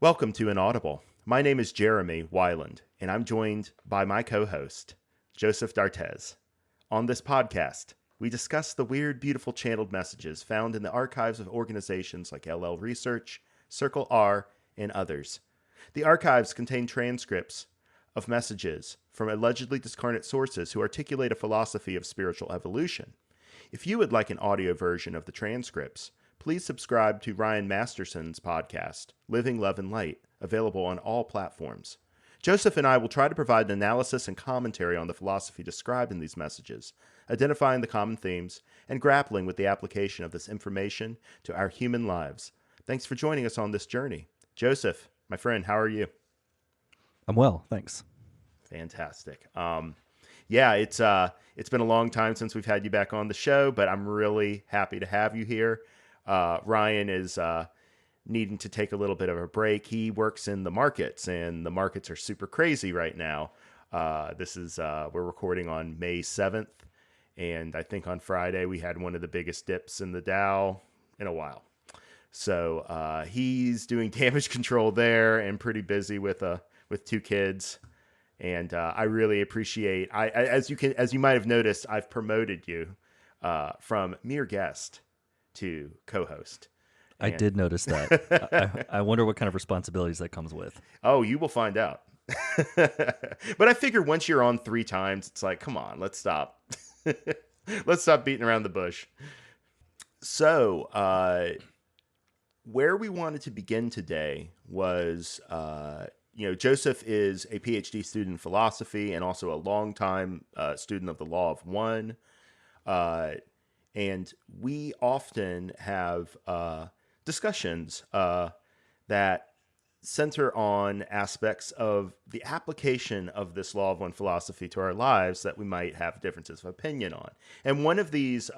Welcome to Inaudible. My name is Jeremy Weiland, and I'm joined by my co-host, Joseph Dartez. On this podcast, we discuss the weird, beautiful channeled messages found in the archives of organizations like LL Research, Circle R, and others. The archives contain transcripts of messages from allegedly discarnate sources who articulate a philosophy of spiritual evolution. If you would like an audio version of the transcripts, please subscribe to Ryan Masterson's podcast, Living, Love, and Light, available on all platforms. Joseph and I will try to provide an analysis and commentary on the philosophy described in these messages, identifying the common themes, and grappling with the application of this information to our human lives. Thanks for joining us on this journey. Joseph, my friend, how are you? I'm well, thanks. Fantastic. It's been a long time since we've had you back on the show, but I'm really happy to have you here. Ryan is needing to take a little bit of a break. He works in the markets, and the markets are super crazy right now. We're recording on May 7th, and I think on Friday we had one of the biggest dips in the Dow in a while. So he's doing damage control there and pretty busy with two kids. And I really appreciate. As you might have noticed, I've promoted you from mere guest to co-host. I did notice that. I wonder what kind of responsibilities that comes with. Oh, you will find out. But I figure once you're on 3 times, it's like, come on, let's stop. Let's stop beating around the bush. So, where we wanted to begin today was, Joseph is a PhD student in philosophy and also a longtime student of the law of one. And we often have discussions that center on aspects of the application of this law of one philosophy to our lives that we might have differences of opinion on. And one of these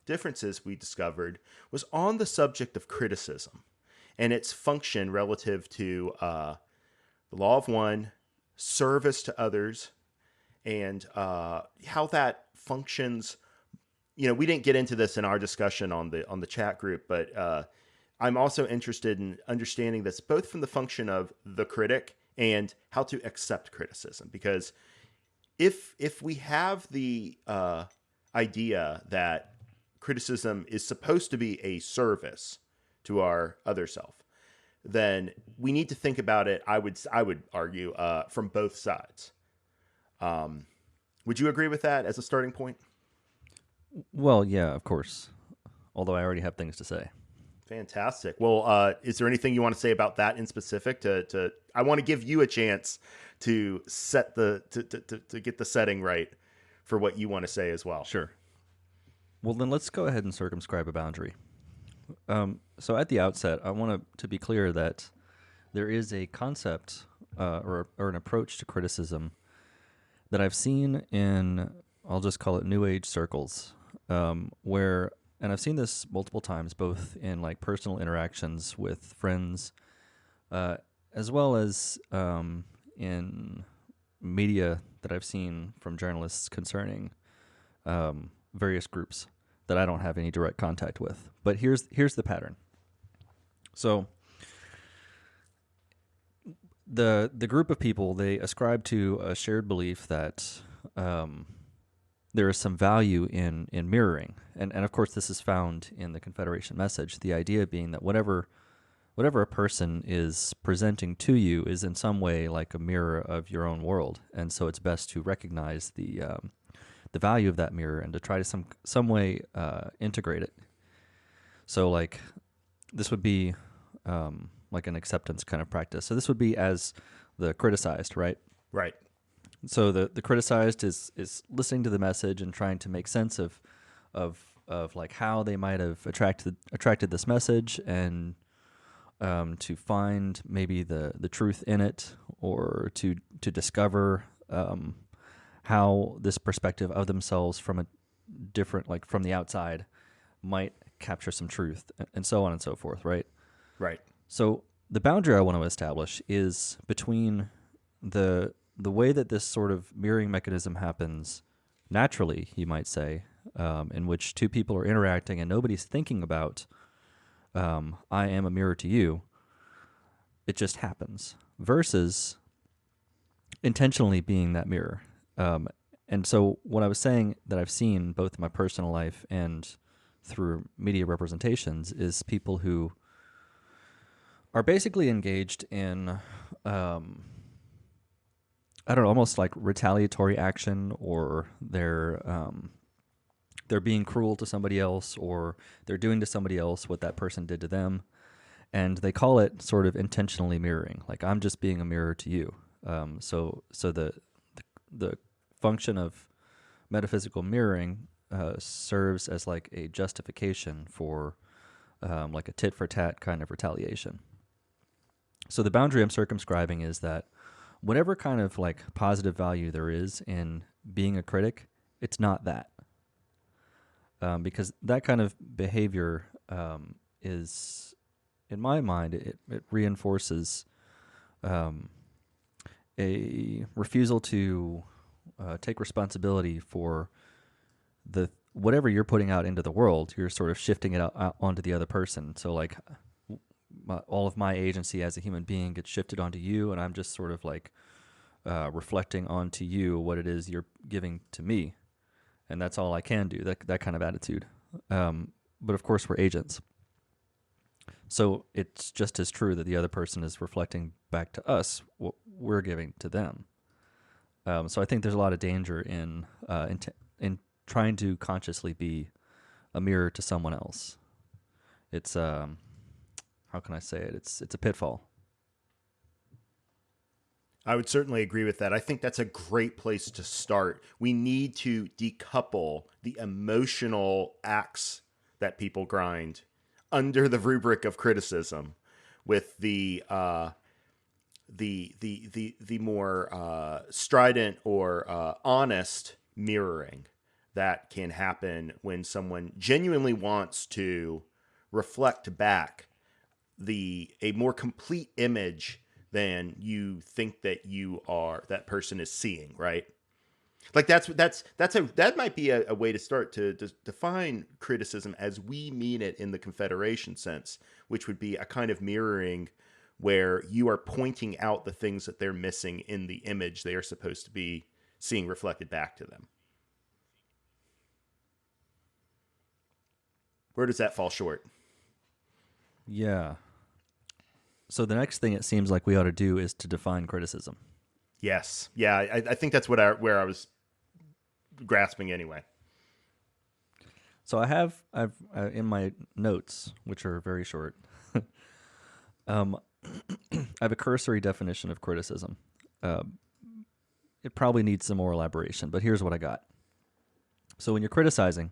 differences we discovered was on the subject of criticism and its function relative to the law of one, service to others, and how that functions. We didn't get into this in our discussion on the chat group, but I'm also interested in understanding this both from the function of the critic and how to accept criticism. Because if we have the idea that criticism is supposed to be a service to our other self, then we need to think about it, I would argue, from both sides. Would you agree with that as a starting point? Well, yeah, of course. Although I already have things to say. Fantastic. Well, is there anything you want to say about that in specific? I want to give you a chance to set to get the setting right for what you want to say as well. Sure. Well, then let's go ahead and circumscribe a boundary. So at the outset, I want to be clear that there is a concept or an approach to criticism that I've seen in, I'll just call it New Age circles, and I've seen this multiple times, both in like personal interactions with friends, as well as in media that I've seen from journalists concerning various groups that I don't have any direct contact with. But here's the pattern. So the group of people, they ascribe to a shared belief that there is some value in mirroring. And of course, this is found in the Confederation message, the idea being that whatever a person is presenting to you is in some way like a mirror of your own world. And so it's best to recognize the value of that mirror and to try to some way integrate it. So like this would be like an acceptance kind of practice. So this would be as the criticized, right? Right. So the criticized is listening to the message and trying to make sense of like how they might have attracted this message and to find maybe the truth in it, or to discover how this perspective of themselves from a different, like from the outside, might capture some truth, and so on and so forth, right? Right. So the boundary I want to establish is between the way that this sort of mirroring mechanism happens naturally, you might say, in which two people are interacting and nobody's thinking about, I am a mirror to you, it just happens, versus intentionally being that mirror. And so what I was saying that I've seen both in my personal life and through media representations is people who are basically engaged in, I don't know, almost like retaliatory action, or they're being cruel to somebody else, or they're doing to somebody else what that person did to them, and they call it sort of intentionally mirroring. Like, I'm just being a mirror to you. So the function of metaphysical mirroring serves as like a justification for like a tit for tat kind of retaliation. So the boundary I'm circumscribing is that whatever kind of like positive value there is in being a critic, it's not that. Because that kind of behavior is, in my mind, it reinforces a refusal to take responsibility for the whatever you're putting out into the world. You're sort of shifting it out onto the other person. So like all of my agency as a human being gets shifted onto you, and I'm just sort of like reflecting onto you what it is you're giving to me, and that's all I can do. That kind of attitude. But of course, we're agents, so it's just as true that the other person is reflecting back to us what we're giving to them. So I think there's a lot of danger in trying to consciously be a mirror to someone else. It's how can I say it? It's a pitfall. I would certainly agree with that. I think that's a great place to start. We need to decouple the emotional acts that people grind under the rubric of criticism with the more strident or honest mirroring that can happen when someone genuinely wants to reflect back a more complete image than you think that person is seeing, right? Like that might be a way to start to define criticism as we mean it in the Confederation sense, which would be a kind of mirroring where you are pointing out the things that they're missing in the image they are supposed to be seeing reflected back to them. Where does that fall short? Yeah. So the next thing it seems like we ought to do is to define criticism. Yes. Yeah, I think that's where I was grasping anyway. So I've in my notes, which are very short, I have a cursory definition of criticism. It probably needs some more elaboration, but here's what I got. So when you're criticizing,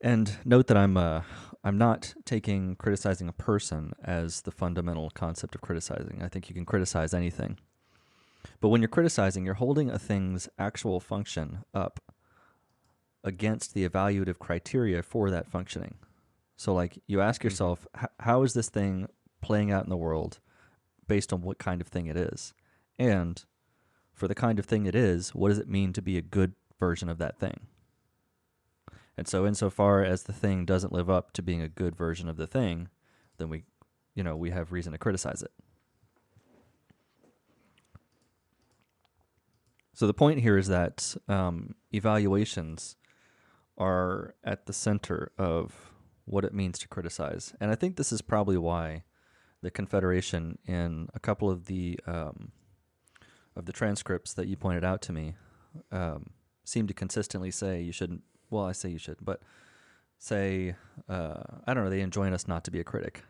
and note that I'm not taking criticizing a person as the fundamental concept of criticizing. I think you can criticize anything. But when you're criticizing, you're holding a thing's actual function up against the evaluative criteria for that functioning. So like you ask yourself, how is this thing playing out in the world based on what kind of thing it is? And for the kind of thing it is, what does it mean to be a good version of that thing? And so insofar as the thing doesn't live up to being a good version of the thing, then we have reason to criticize it. So the point here is that evaluations are at the center of what it means to criticize. And I think this is probably why the Confederation, in a couple of the transcripts that you pointed out to me, seem to consistently say you shouldn't. Well, I say you should, but say, I don't know, they enjoin us not to be a critic.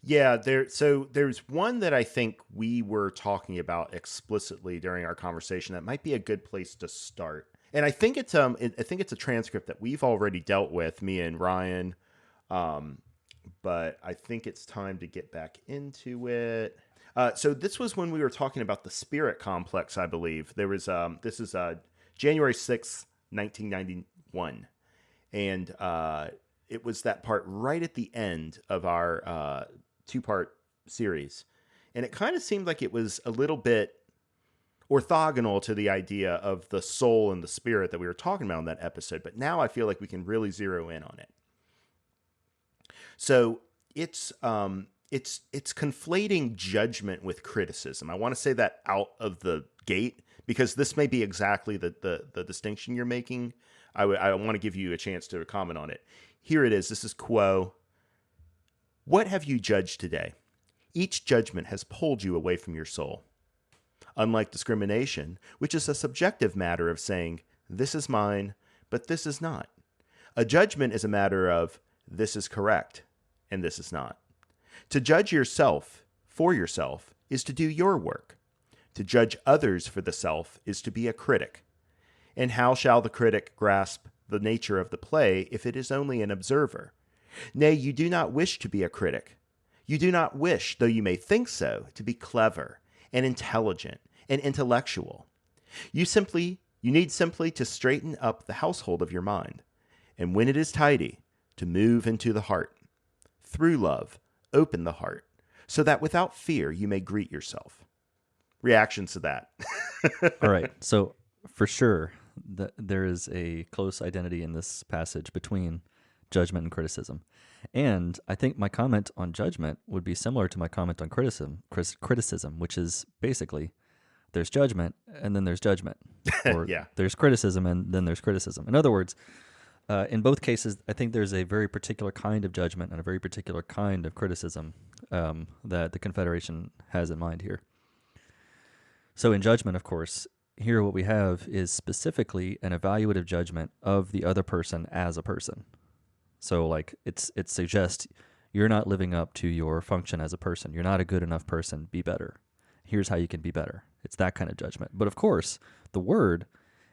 Yeah, there's one that I think we were talking about explicitly during our conversation that might be a good place to start. And I think it's a transcript that we've already dealt with, me and Ryan. But I think it's time to get back into it. So this was when we were talking about the spirit complex, I believe. There was this is January 6th, 1991. And it was that part right at the end of our two-part series. And it kind of seemed like it was a little bit orthogonal to the idea of the soul and the spirit that we were talking about in that episode. But now I feel like we can really zero in on it. So it's conflating judgment with criticism. I want to say that out of the gate because this may be exactly the distinction you're making. I want to give you a chance to comment on it. Here it is. This is Quo. What have you judged today? Each judgment has pulled you away from your soul. Unlike discrimination, which is a subjective matter of saying, this is mine, but this is not. A judgment is a matter of, this is correct, and this is not. To judge yourself for yourself is to do your work. To judge others for the self is to be a critic. And how shall the critic grasp the nature of the play if it is only an observer? Nay, you do not wish to be a critic. You do not wish, though you may think so, to be clever and intelligent and intellectual. You need simply to straighten up the household of your mind, and when it is tidy, to move into the heart. Through love, open the heart, so that without fear you may greet yourself. Reactions to that. All right. So for sure, there is a close identity in this passage between judgment and criticism. And I think my comment on judgment would be similar to my comment on criticism, which is basically there's judgment and then there's judgment. Or Yeah. there's criticism and then there's criticism. In other words, in both cases, I think there's a very particular kind of judgment and a very particular kind of criticism that the Confederation has in mind here. So in judgment, of course, here what we have is specifically an evaluative judgment of the other person as a person. So like it suggests you're not living up to your function as a person. You're not a good enough person. Be better. Here's how you can be better. It's that kind of judgment. But of course, the word,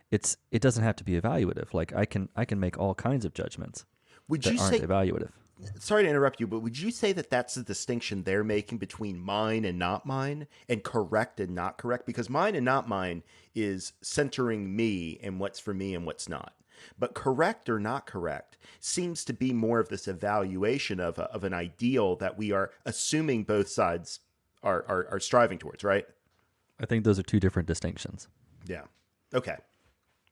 it doesn't have to be evaluative. Like I can make all kinds of judgments Would that you aren't say, evaluative. sorry to interrupt you, but would you say that that's the distinction they're making between mine and not mine and correct and not correct? Because mine and not mine is centering me and what's for me and what's not. But correct or not correct seems to be more of this evaluation of an ideal that we are assuming both sides are striving towards, right? I think those are two different distinctions. Yeah. Okay.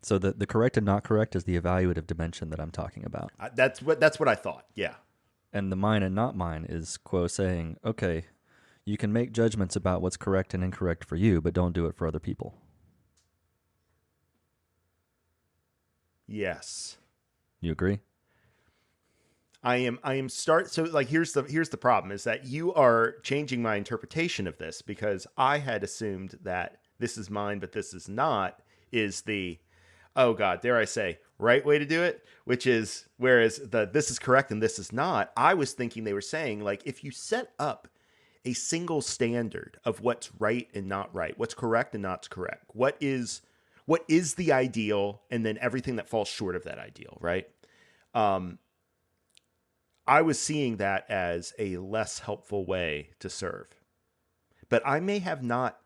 So the correct and not correct is the evaluative dimension that I'm talking about. That's what I thought. Yeah. And the mine and not mine is Quo saying, okay, you can make judgments about what's correct and incorrect for you, but don't do it for other people. Yes. You agree? I am so like here's the problem is that you are changing my interpretation of this because I had assumed that this is mine but this is not is the, oh God, dare I say, right way to do it, which is whereas this is correct and this is not, I was thinking they were saying like if you set up a single standard of what's right and not right, what's correct and not correct, what is the ideal, and then everything that falls short of that ideal, right? I was seeing that as a less helpful way to serve. But I may have not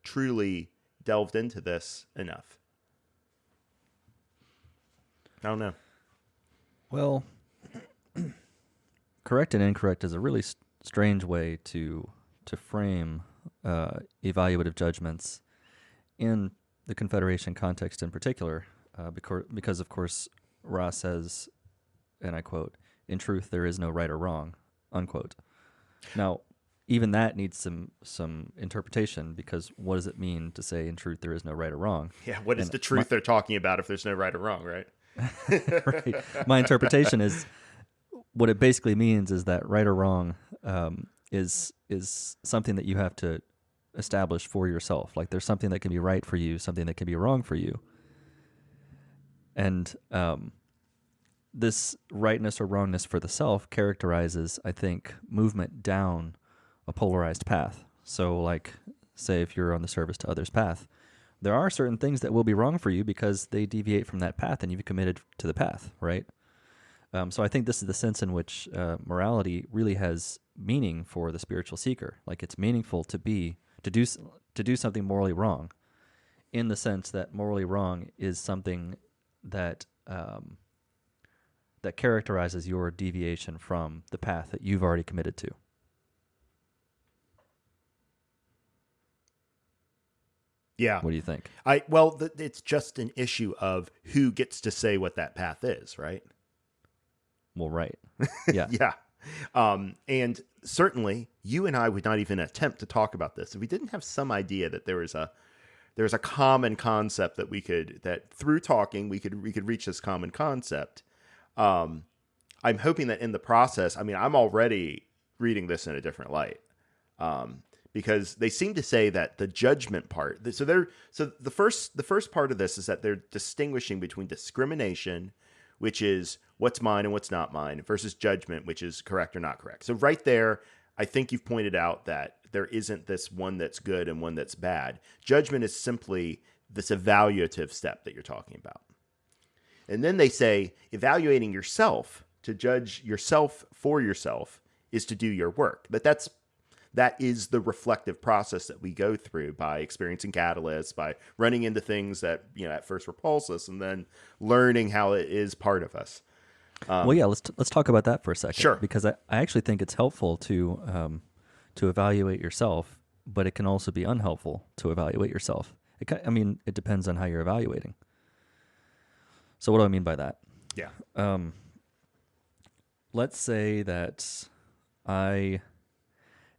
truly delved into this enough. I don't know. Well, correct and incorrect is a really strange way to frame evaluative judgments in the Confederation context in particular, because of course Ross says, and I quote, "In truth, there is no right or wrong," unquote. Now, even that needs some interpretation because what does it mean to say, "In truth, there is no right or wrong"? Yeah, what is the truth they're talking about if there's no right or wrong, right? Right. My interpretation is what it basically means is that right or wrong is something that you have to establish for yourself. Like there's something that can be right for you, something that can be wrong for you. And this rightness or wrongness for the self characterizes, I think, movement down a polarized path. So like, say if you're on the service to others path, there are certain things that will be wrong for you because they deviate from that path and you've committed to the path, right? So I think this is the sense in which morality really has meaning for the spiritual seeker. Like it's meaningful to do something morally wrong, in the sense that morally wrong is something that that characterizes your deviation from the path that you've already committed to. Yeah. What do you think? It's just an issue of who gets to say what that path is, right? Well, right. Yeah. Yeah. And certainly, you and I would not even attempt to talk about this if we didn't have some idea that there's a common concept that through talking we could reach this common concept. Um, I'm hoping that in the process, I mean, I'm already reading this in a different light. Um, because they seem to say that the judgment part. So the first part of this is that they're distinguishing between discrimination, which is what's mine and what's not mine, versus judgment, which is correct or not correct. So right there, I think you've pointed out that there isn't this one that's good and one that's bad. Judgment is simply this evaluative step that you're talking about. And then they say evaluating yourself to judge yourself for yourself is to do your work. That is the reflective process that we go through by experiencing catalysts, by running into things that at first repulse us, and then learning how it is part of us. Well, yeah, let's talk about that for a second. Sure. Because I actually think it's helpful to evaluate yourself, but it can also be unhelpful to evaluate yourself. It depends on how you're evaluating. So what do I mean by that? Yeah. Let's say that I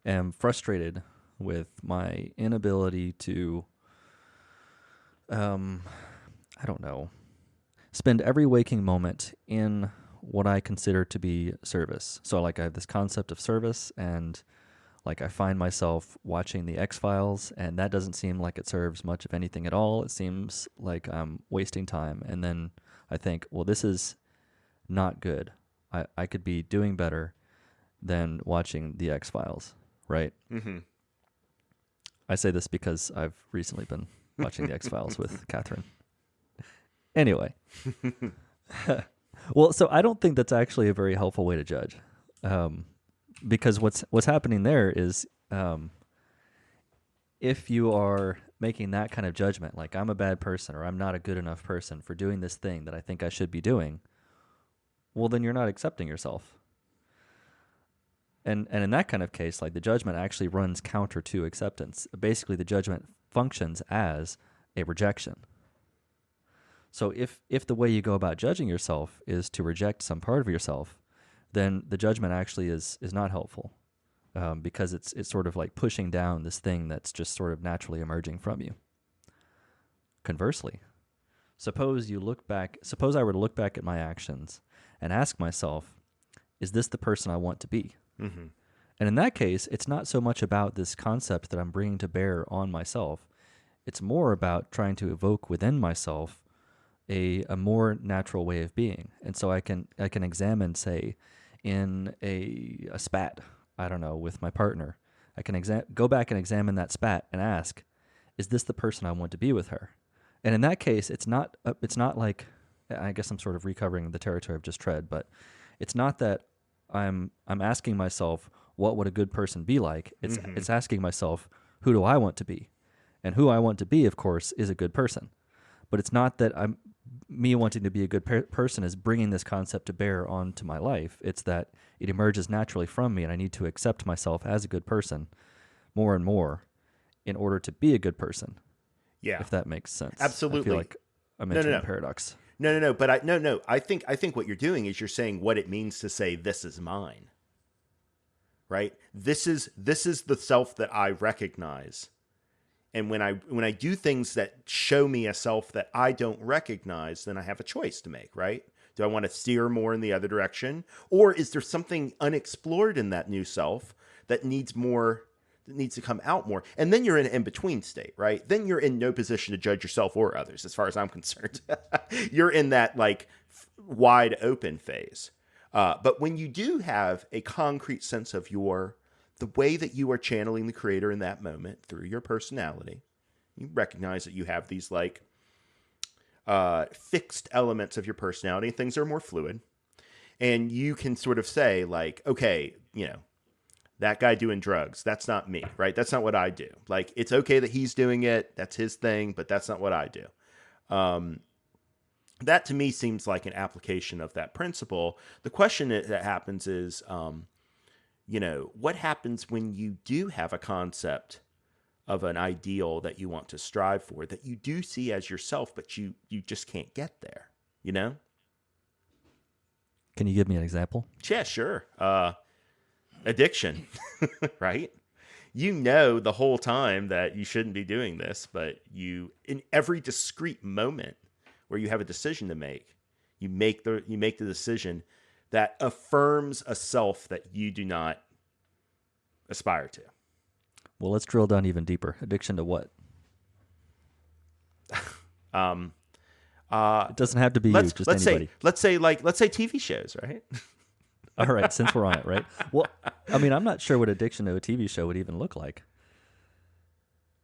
am frustrated with my inability to, I don't know, spend every waking moment in what I consider to be service. So like I have this concept of service, and like I find myself watching the X-Files, and that doesn't seem like it serves much of anything at all. It seems like I'm wasting time. And then I think, well, this is not good. I could be doing better than watching the X-Files, right? Mm-hmm. I say this because I've recently been watching the X-Files with Catherine. Anyway. Well, so I don't think that's actually a very helpful way to judge. Because what's happening there is if you are making that kind of judgment, like I'm a bad person or I'm not a good enough person for doing this thing that I think I should be doing, well, then you're not accepting yourself. And in that kind of case, like the judgment actually runs counter to acceptance. Basically, the judgment functions as a rejection. So if the way you go about judging yourself is to reject some part of yourself, then the judgment actually is not helpful, because it's sort of like pushing down this thing that's just sort of naturally emerging from you. Conversely, suppose I were to look back at my actions and ask myself, is this the person I want to be? Mm-hmm. And in that case, it's not so much about this concept that I'm bringing to bear on myself. It's more about trying to evoke within myself a more natural way of being. And so I can examine, say, in a spat, I don't know, with my partner. I can go back and examine that spat and ask, is this the person I want to be with her? And in that case, it's not like, I guess I'm sort of recovering the territory I've just tread, but it's not that I'm asking myself, what would a good person be like? It's asking myself, who do I want to be? And who I want to be, of course, is a good person. But it's not that me wanting to be a good person is bringing this concept to bear onto my life. It's that it emerges naturally from me, and I need to accept myself as a good person more and more in order to be a good person. Yeah. If that makes sense. Absolutely. I feel like I'm entering a paradox. No. But I think what you're doing is you're saying what it means to say this is mine. Right? This is the self that I recognize. And when I do things that show me a self that I don't recognize, then I have a choice to make, right? Do I want to steer more in the other direction? Or is there something unexplored in that new self that needs to come out more? And then you're in an in-between state, right? Then you're in no position to judge yourself or others, as far as I'm concerned. You're in that like wide open phase. But when you do have a concrete sense of the way that you are channeling the creator in that moment through your personality, you recognize that you have these like fixed elements of your personality. Things are more fluid. And you can sort of say like, okay, that guy doing drugs, that's not me, right? That's not what I do. Like, it's okay that he's doing it. That's his thing, but that's not what I do. That to me seems like an application of that principle. The question that happens is, what happens when you do have a concept of an ideal that you want to strive for, that you do see as yourself, but you just can't get there, Can you give me an example? Yeah, sure. Addiction, right? You know the whole time that you shouldn't be doing this, but in every discrete moment where you have a decision to make, you make the decision that affirms a self that you do not aspire to. Well, let's drill down even deeper. Addiction to what? Um, uh, It doesn't have to be you, let's just let's say anybody. let's say TV shows, right? All right, since we're on it, right? Well, I mean, I'm not sure what addiction to a TV show would even look like.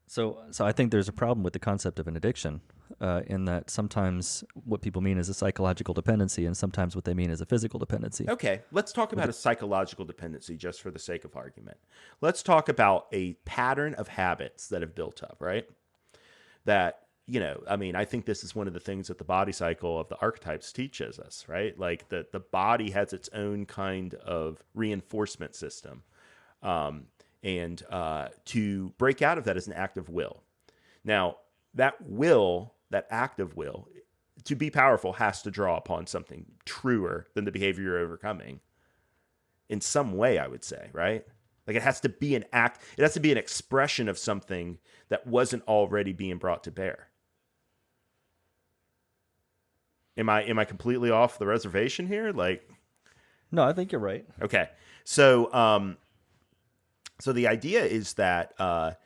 So I think there's a problem with the concept of an addiction, in that sometimes what people mean is a psychological dependency, and sometimes what they mean is a physical dependency. Okay, let's talk about a psychological dependency just for the sake of argument. Let's talk about a pattern of habits that have built up, right? That, I mean, I think this is one of the things that the body cycle of the archetypes teaches us, right? Like the body has its own kind of reinforcement system. And to break out of that is an act of will. Now, that act of will, to be powerful, has to draw upon something truer than the behavior you're overcoming in some way, I would say, right? Like it has to be an act, it has to be an expression of something that wasn't already being brought to bear. Am I completely off the reservation here? Like, No, I think you're right. okay. So the idea is that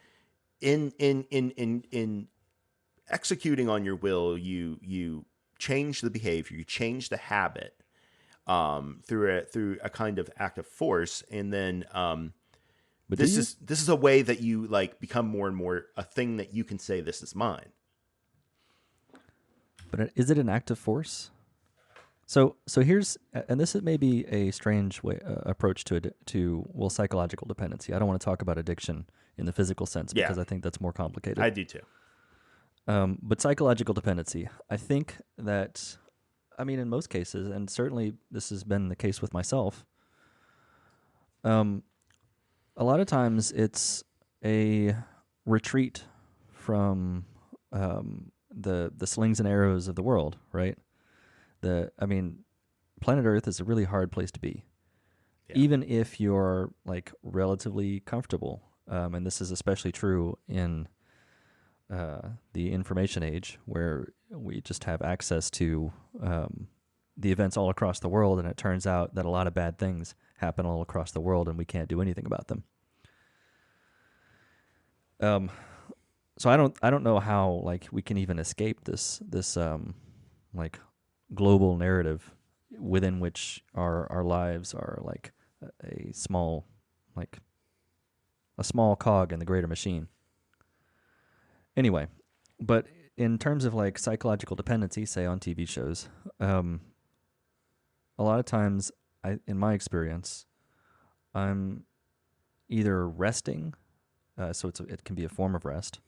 in executing on your will, you change the behavior, you change the habit through a kind of act of force, and then But this is a way that you like become more and more a thing that you can say this is mine. But is it an act of force? So here's, and this is maybe a strange way approach to psychological dependency. I don't want to talk about addiction in the physical sense because I think that's more complicated. I do too. But psychological dependency, I think that, I mean, in most cases, and certainly this has been the case with myself, a lot of times it's a retreat from the slings and arrows of the world, right? Planet Earth is a really hard place to be, even if you're like relatively comfortable. And this is especially true in the information age, where we just have access to the events all across the world, and it turns out that a lot of bad things happen all across the world, and we can't do anything about them. So I don't know how like we can even escape this like global narrative within which our lives are like a small cog in the greater machine. Anyway, but in terms of like psychological dependency, say on TV shows, a lot of times, in my experience, I'm either resting, so it can be a form of rest,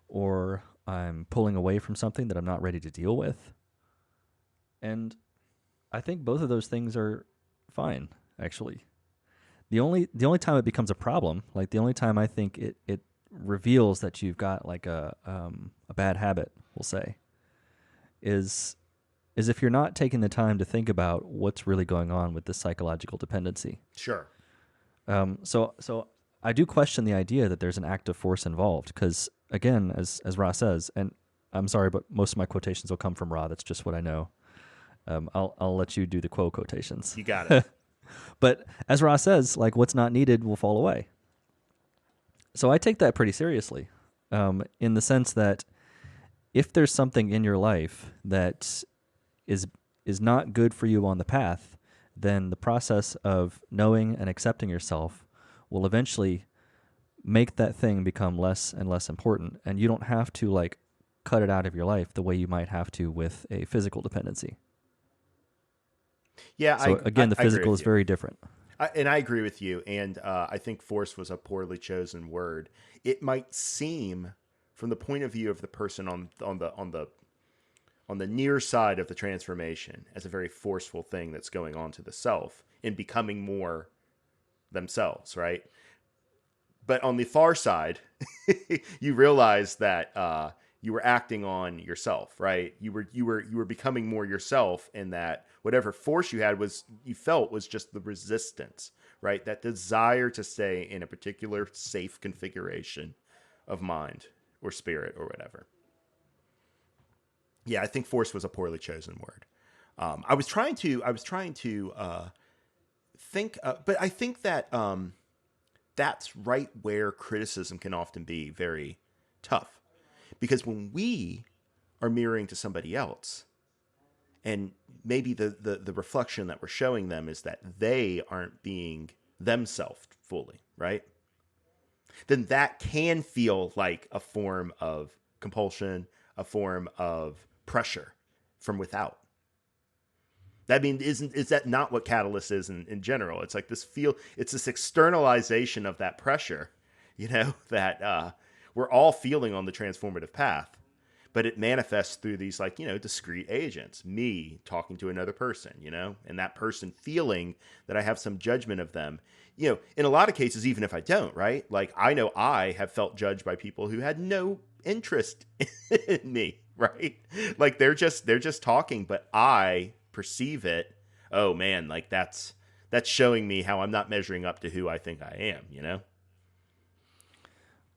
or I'm pulling away from something that I'm not ready to deal with. And I think both of those things are fine, actually. The only time it becomes a problem, like the only time I think it reveals that you've got like a bad habit, we'll say, is if you're not taking the time to think about what's really going on with this psychological dependency. Sure. So I do question the idea that there's an active force involved, because again, as Ra says, and I'm sorry, but most of my quotations will come from Ra. That's just what I know. I'll let you do the quotations. You got it. But as Ra says, like what's not needed will fall away. So I take that pretty seriously, in the sense that if there's something in your life that is not good for you on the path, then the process of knowing and accepting yourself will eventually make that thing become less and less important, and you don't have to like cut it out of your life the way you might have to with a physical dependency. Yeah. So again, the physical is very different. And I agree with you. And I think force was a poorly chosen word. It might seem, from the point of view of the person on the near side of the transformation, as a very forceful thing that's going on to the self in becoming more themselves, right? But on the far side, you realize that you were acting on yourself, right? You were becoming more yourself, and that whatever force you felt was just the resistance, right? That desire to stay in a particular safe configuration of mind or spirit or whatever. Yeah, I think force was a poorly chosen word. I was trying to think, but I think that that's right where criticism can often be very tough, because when we are mirroring to somebody else, and maybe the reflection that we're showing them is that they aren't being themselves fully, right? Then that can feel like a form of compulsion, a form of pressure from without. I mean, is that not what catalyst is in general? It's like it's this externalization of that pressure, that we're all feeling on the transformative path, but it manifests through these, like, discrete agents, me talking to another person, and that person feeling that I have some judgment of them, in a lot of cases, even if I don't, right? Like, I know I have felt judged by people who had no interest in me, right? Like, they're just talking, but I perceive it. Oh man, like that's showing me how I'm not measuring up to who I think I am.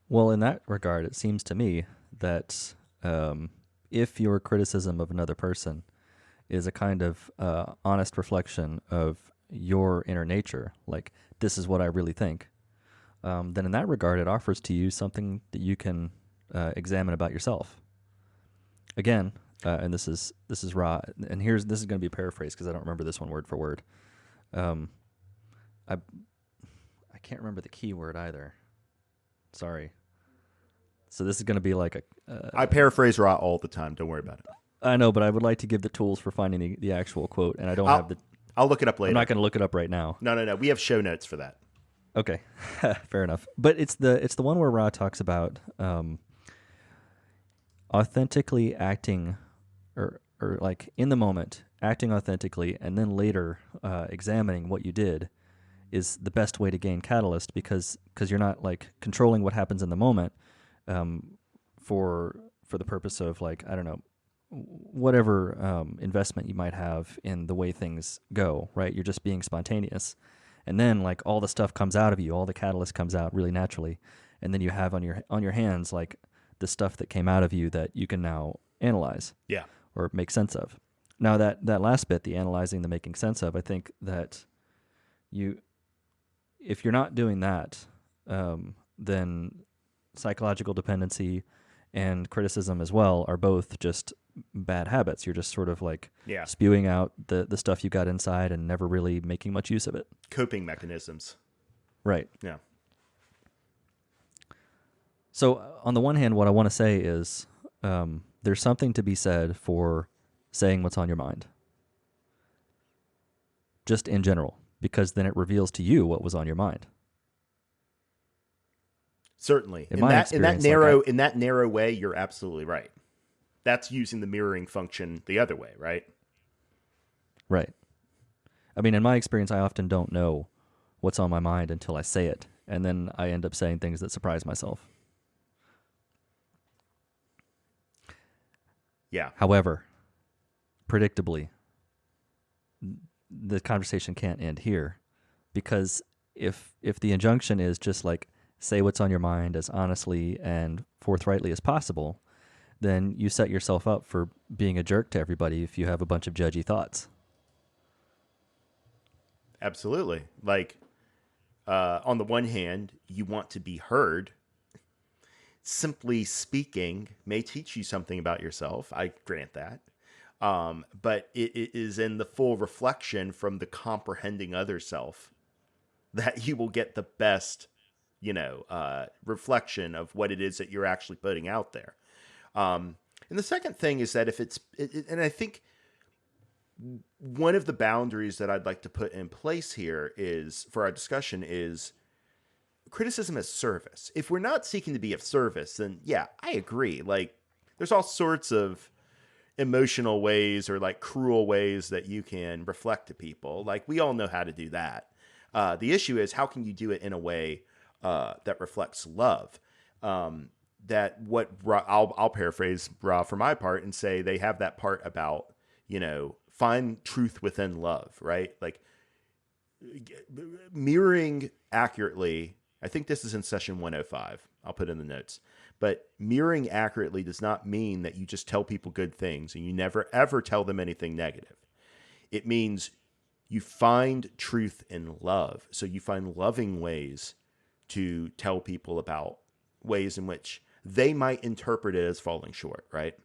Well, in that regard, it seems to me that if your criticism of another person is a kind of honest reflection of your inner nature, like, this is what I really think, then in that regard, it offers to you something that you can examine about yourself. Again, and this is raw, and this is going to be a paraphrase because I don't remember this one word for word. I can't remember the key word either. Sorry. So this is going to be like I paraphrase Ra all the time. Don't worry about it. I know, but I would like to give the tools for finding the actual quote, and I don't have the. I'll look it up later. I'm not going to look it up right now. No. We have show notes for that. Okay, fair enough. But it's the one where Ra talks about authentically acting, or like in the moment acting authentically, and then later examining what you did is the best way to gain catalyst, because you're not like controlling what happens in the moment for the purpose of, like, I don't know, whatever investment you might have in the way things go, right? You're just being spontaneous. And then, like, all the stuff comes out of you, all the catalyst comes out really naturally. And then you have on your hands, like, the stuff that came out of you that you can now analyze. Yeah. Or make sense of. Now, that last bit, the analyzing, the making sense of, I think that if you're not doing that, then psychological dependency and criticism as well are both just bad habits. You're just sort of like spewing out the stuff you got inside and never really making much use of it. Coping mechanisms. Right. Yeah. So on the one hand, what I want to say is there's something to be said for saying what's on your mind. Just in general, because then it reveals to you what was on your mind. Certainly. In that narrow way, you're absolutely right. That's using the mirroring function the other way, right? Right. I mean, in my experience, I often don't know what's on my mind until I say it, and then I end up saying things that surprise myself. Yeah. However, predictably, the conversation can't end here, because if the injunction is just like, say what's on your mind as honestly and forthrightly as possible, then you set yourself up for being a jerk to everybody if you have a bunch of judgy thoughts. Absolutely. Like, on the one hand, you want to be heard. Simply speaking may teach you something about yourself. I grant that. But it is in the full reflection from the comprehending other self that you will get the best, reflection of what it is that you're actually putting out there. And the second thing is that and I think one of the boundaries that I'd like to put in place here is, for our discussion, is criticism as service. If we're not seeking to be of service, then yeah, I agree. Like, there's all sorts of emotional ways or like cruel ways that you can reflect to people. Like, we all know how to do that. The issue is, how can you do it in a way that reflects love? I'll paraphrase Ra for my part and say they have that part about, find truth within love, right? Like, mirroring accurately, I think this is in session 105. I'll put in the notes. But mirroring accurately does not mean that you just tell people good things and you never ever tell them anything negative. It means you find truth in love. So you find loving ways to tell people about ways in which they might interpret it as falling short, right?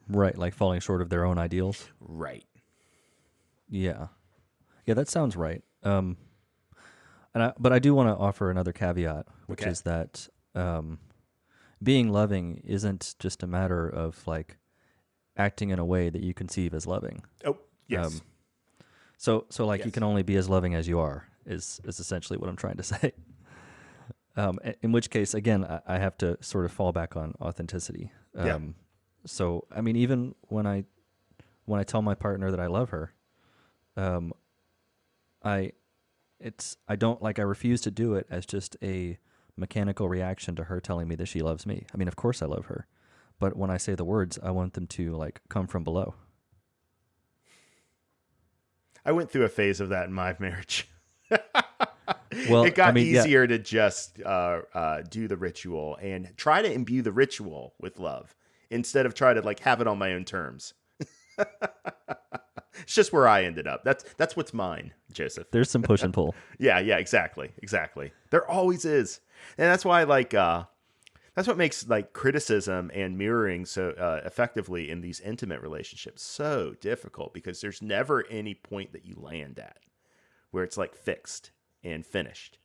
Right, like falling short of their own ideals. Right. Yeah, yeah, that sounds right. But I do want to offer another caveat, which Okay. is that being loving isn't just a matter of like acting in a way that you conceive as loving. Oh, yes. Um, so like you Yes. can only be as loving as you are is essentially what I'm trying to say. In which case, again, I have to sort of fall back on authenticity. Yeah. So I mean, even when I tell my partner that I love her, um, I I refuse to do it as just a mechanical reaction to her telling me that she loves me. I mean, of course I love her, but when I say the words, I want them to like come from below. I went through a phase of that in my marriage. Well, It got I mean, yeah, easier to just do the ritual and try to imbue the ritual with love instead of try to like have it on my own terms. It's just where I ended up. That's what's mine, Joseph. there's some push and pull. Yeah, yeah, exactly, exactly. There always is, and that's why like that's what makes like criticism and mirroring so effectively in these intimate relationships so difficult because there's never any point that you land at where it's like fixed and finished.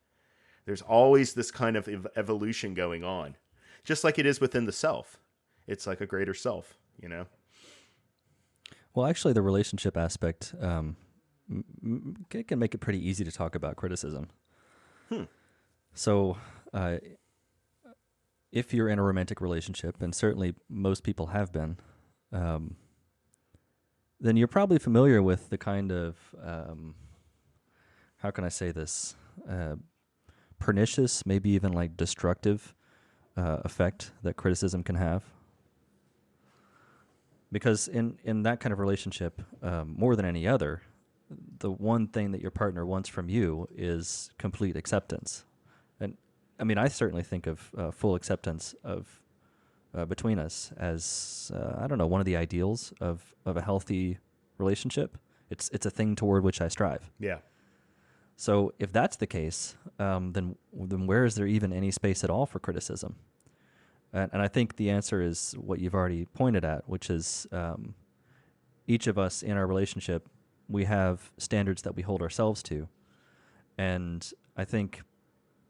There's always this kind of evolution going on, just like it is within the self. It's like a greater self, you know? Well, actually, the relationship aspect it can make it pretty easy to talk about criticism. So, if you're in a romantic relationship, and certainly most people have been, then you're probably familiar with the kind of how can I say this, pernicious, maybe even like destructive effect that criticism can have. Because in that kind of relationship, more than any other, the one thing that your partner wants from you is complete acceptance. And I mean, I certainly think of full acceptance of between us as I don't know, one of the ideals of a healthy relationship. It's a thing toward which I strive. Yeah. So if that's the case, then where is there even any space at all for criticism? And I think the answer is what you've already pointed at, which is each of us in our relationship, we have standards that we hold ourselves to. And I think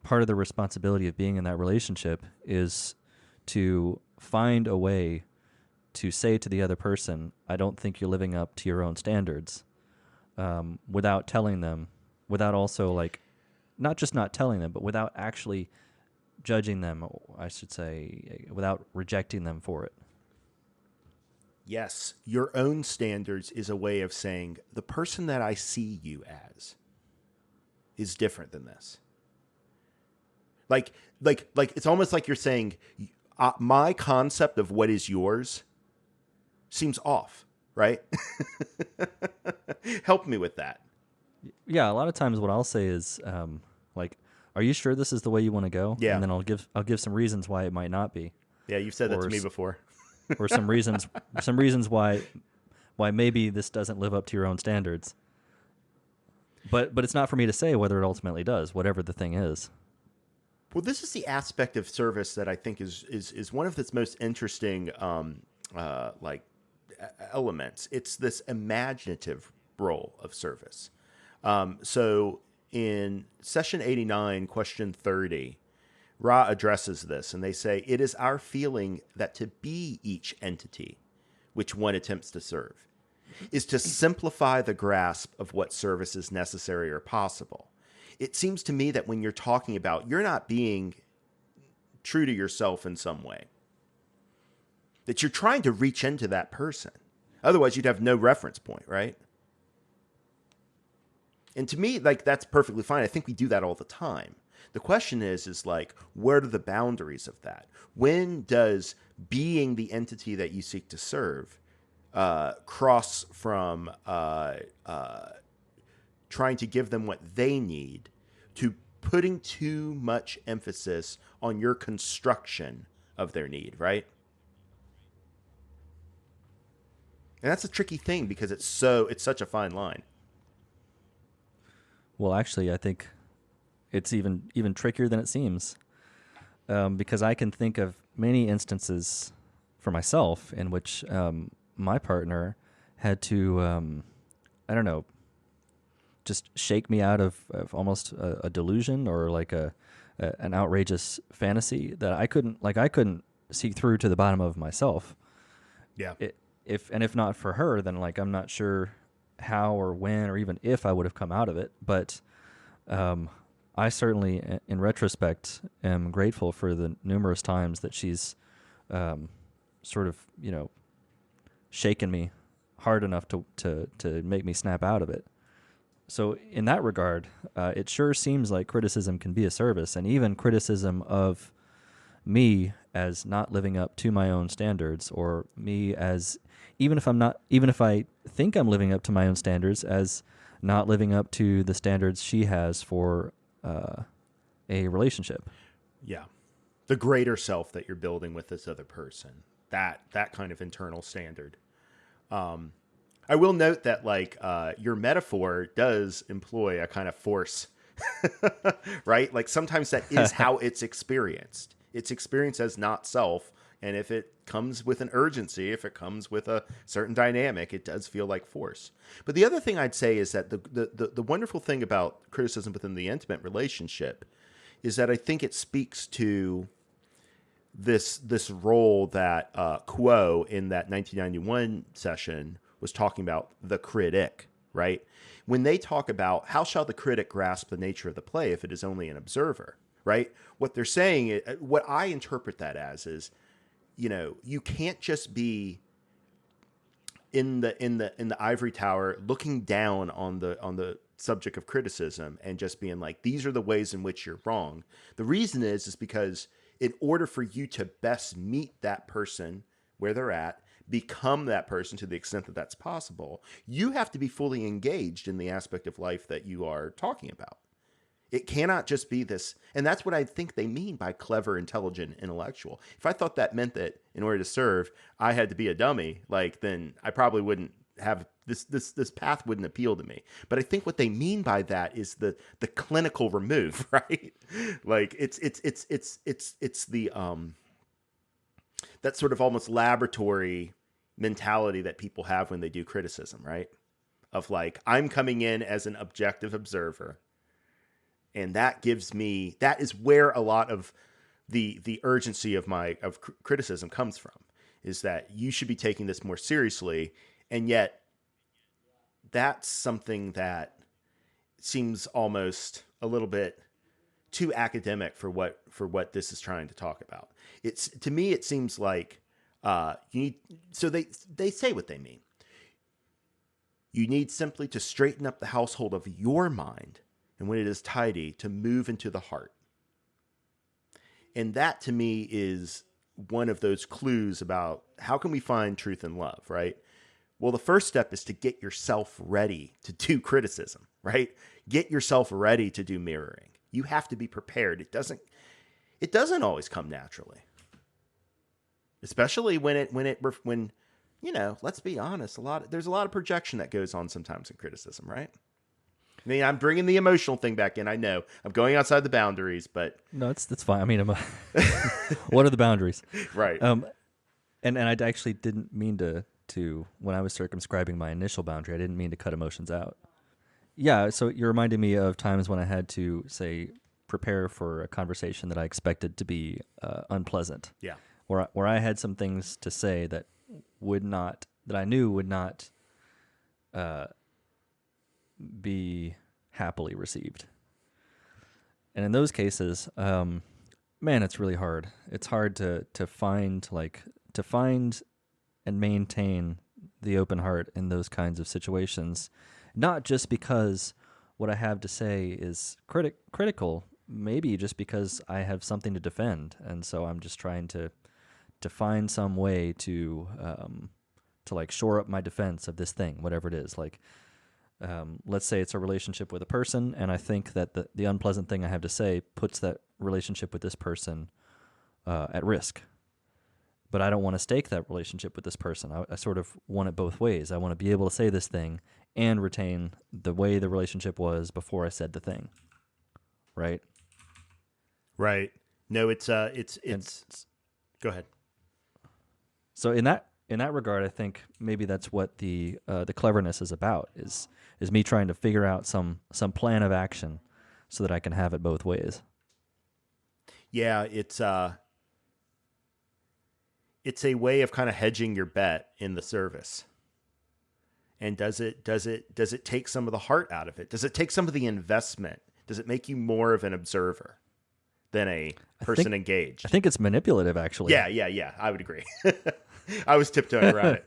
part of the responsibility of being in that relationship is to find a way to say to the other person, I don't think you're living up to your own standards, without telling them, without also like, not just not telling them, but without actually judging them, I should say, without rejecting them for it. Yes, your own standards is a way of saying the person that I see you as is different than this. Like it's almost like you're saying my concept of what is yours seems off, right? Help me with that. Yeah, a lot of times what I'll say is like, are you sure this is the way you want to go? Yeah. And then I'll give some reasons why it might not be. Yeah, you've said that to Or me before. or some reasons why maybe this doesn't live up to your own standards. But it's not for me to say whether it ultimately does, whatever the thing is. Well, this is the aspect of service that I think is one of its most interesting elements. It's this imaginative role of service. So in session 89, question 30, Ra addresses this, and they say, it is our feeling that to be each entity which one attempts to serve is to simplify the grasp of what service is necessary or possible. It seems to me that when you're talking about, you're not being true to yourself in some way, that you're trying to reach into that person. Otherwise, you'd have no reference point, right? And to me, like, that's perfectly fine. I think we do that all the time. The question is like, where are the boundaries of that? When does being the entity that you seek to serve cross from trying to give them what they need to putting too much emphasis on your construction of their need, right? And that's a tricky thing because it's such a fine line. Well, actually, I think it's even trickier than it seems, because I can think of many instances for myself in which my partner had to, I don't know, just shake me out of almost a delusion or like an outrageous fantasy that I couldn't see through to the bottom of myself. Yeah. If not for her, then like I'm not sure how or when or even if I would have come out of it. But I certainly, in retrospect, am grateful for the numerous times that she's sort of, shaken me hard enough to make me snap out of it. So in that regard, it sure seems like criticism can be a service, and even criticism of me as not living up to my own standards, or me as even if I think I'm living up to my own standards, as not living up to the standards she has for a relationship. Yeah. The greater self that you're building with this other person. That kind of internal standard. I will note that like your metaphor does employ a kind of force, right? Like sometimes that is how it's experienced. It's experienced as not self, and if it comes with an urgency, if it comes with a certain dynamic, it does feel like force. But the other thing I'd say is that the wonderful thing about criticism within the intimate relationship is that I think it speaks to this role that Quo in that 1991 session was talking about, the critic, right? When they talk about how shall the critic grasp the nature of the play if it is only an observer, right? What they're saying, what I interpret that as is, you can't just be in the ivory tower looking down on the subject of criticism and just being like, these are the ways in which you're wrong. The reason is because in order for you to best meet that person where they're at, become that person to the extent that that's possible, you have to be fully engaged in the aspect of life that you are talking about. It cannot just be this. And that's what I think they mean by clever, intelligent, intellectual. If I thought that meant that in order to serve, I had to be a dummy, like, then I probably wouldn't have this path wouldn't appeal to me. But I think what they mean by that is the clinical remove, right? Like it's the that sort of almost laboratory mentality that people have when they do criticism, right? Of like, I'm coming in as an objective observer, and that is where a lot of the urgency of criticism comes from, is that you should be taking this more seriously, and yet that's something that seems almost a little bit too academic for what this is trying to talk about. To me it seems like you need, so they say what they mean. You need simply to straighten up the household of your mind, and when it is tidy, to move into the heart. And that to me is one of those clues about how can we find truth and love, right? Well, the first step is to get yourself ready to do criticism, right? Get yourself ready to do mirroring. You have to be prepared. It doesn't always come naturally. Especially when let's be honest, there's a lot of projection that goes on sometimes in criticism, right? I mean, I'm bringing the emotional thing back in. I know I'm going outside the boundaries, but no, that's fine. I mean, what are the boundaries? Right. And I actually didn't mean to when I was circumscribing my initial boundary, I didn't mean to cut emotions out. Yeah, so you're reminding me of times when I had to, say, prepare for a conversation that I expected to be unpleasant. Yeah. Where I had some things to say that I knew would not be happily received. And in those cases, man, it's really hard. It's hard to find and maintain the open heart in those kinds of situations. Not just because what I have to say is critical, maybe just because I have something to defend, and so I'm just trying to find some way to to like shore up my defense of this thing, whatever it is. Like, let's say it's a relationship with a person, and I think that the unpleasant thing I have to say puts that relationship with this person at risk. But I don't want to stake that relationship with this person. I sort of want it both ways. I want to be able to say this thing and retain the way the relationship was before I said the thing. Right? Right. No, it's go ahead. So in that regard, I think maybe that's what the cleverness is about, is me trying to figure out some plan of action so that I can have it both ways. Yeah, it's a way of kind of hedging your bet in the service. And does it take some of the heart out of it? Does it take some of the investment? Does it make you more of an observer than a person engaged? I think it's manipulative, actually. Yeah. I would agree. I was tiptoeing around it.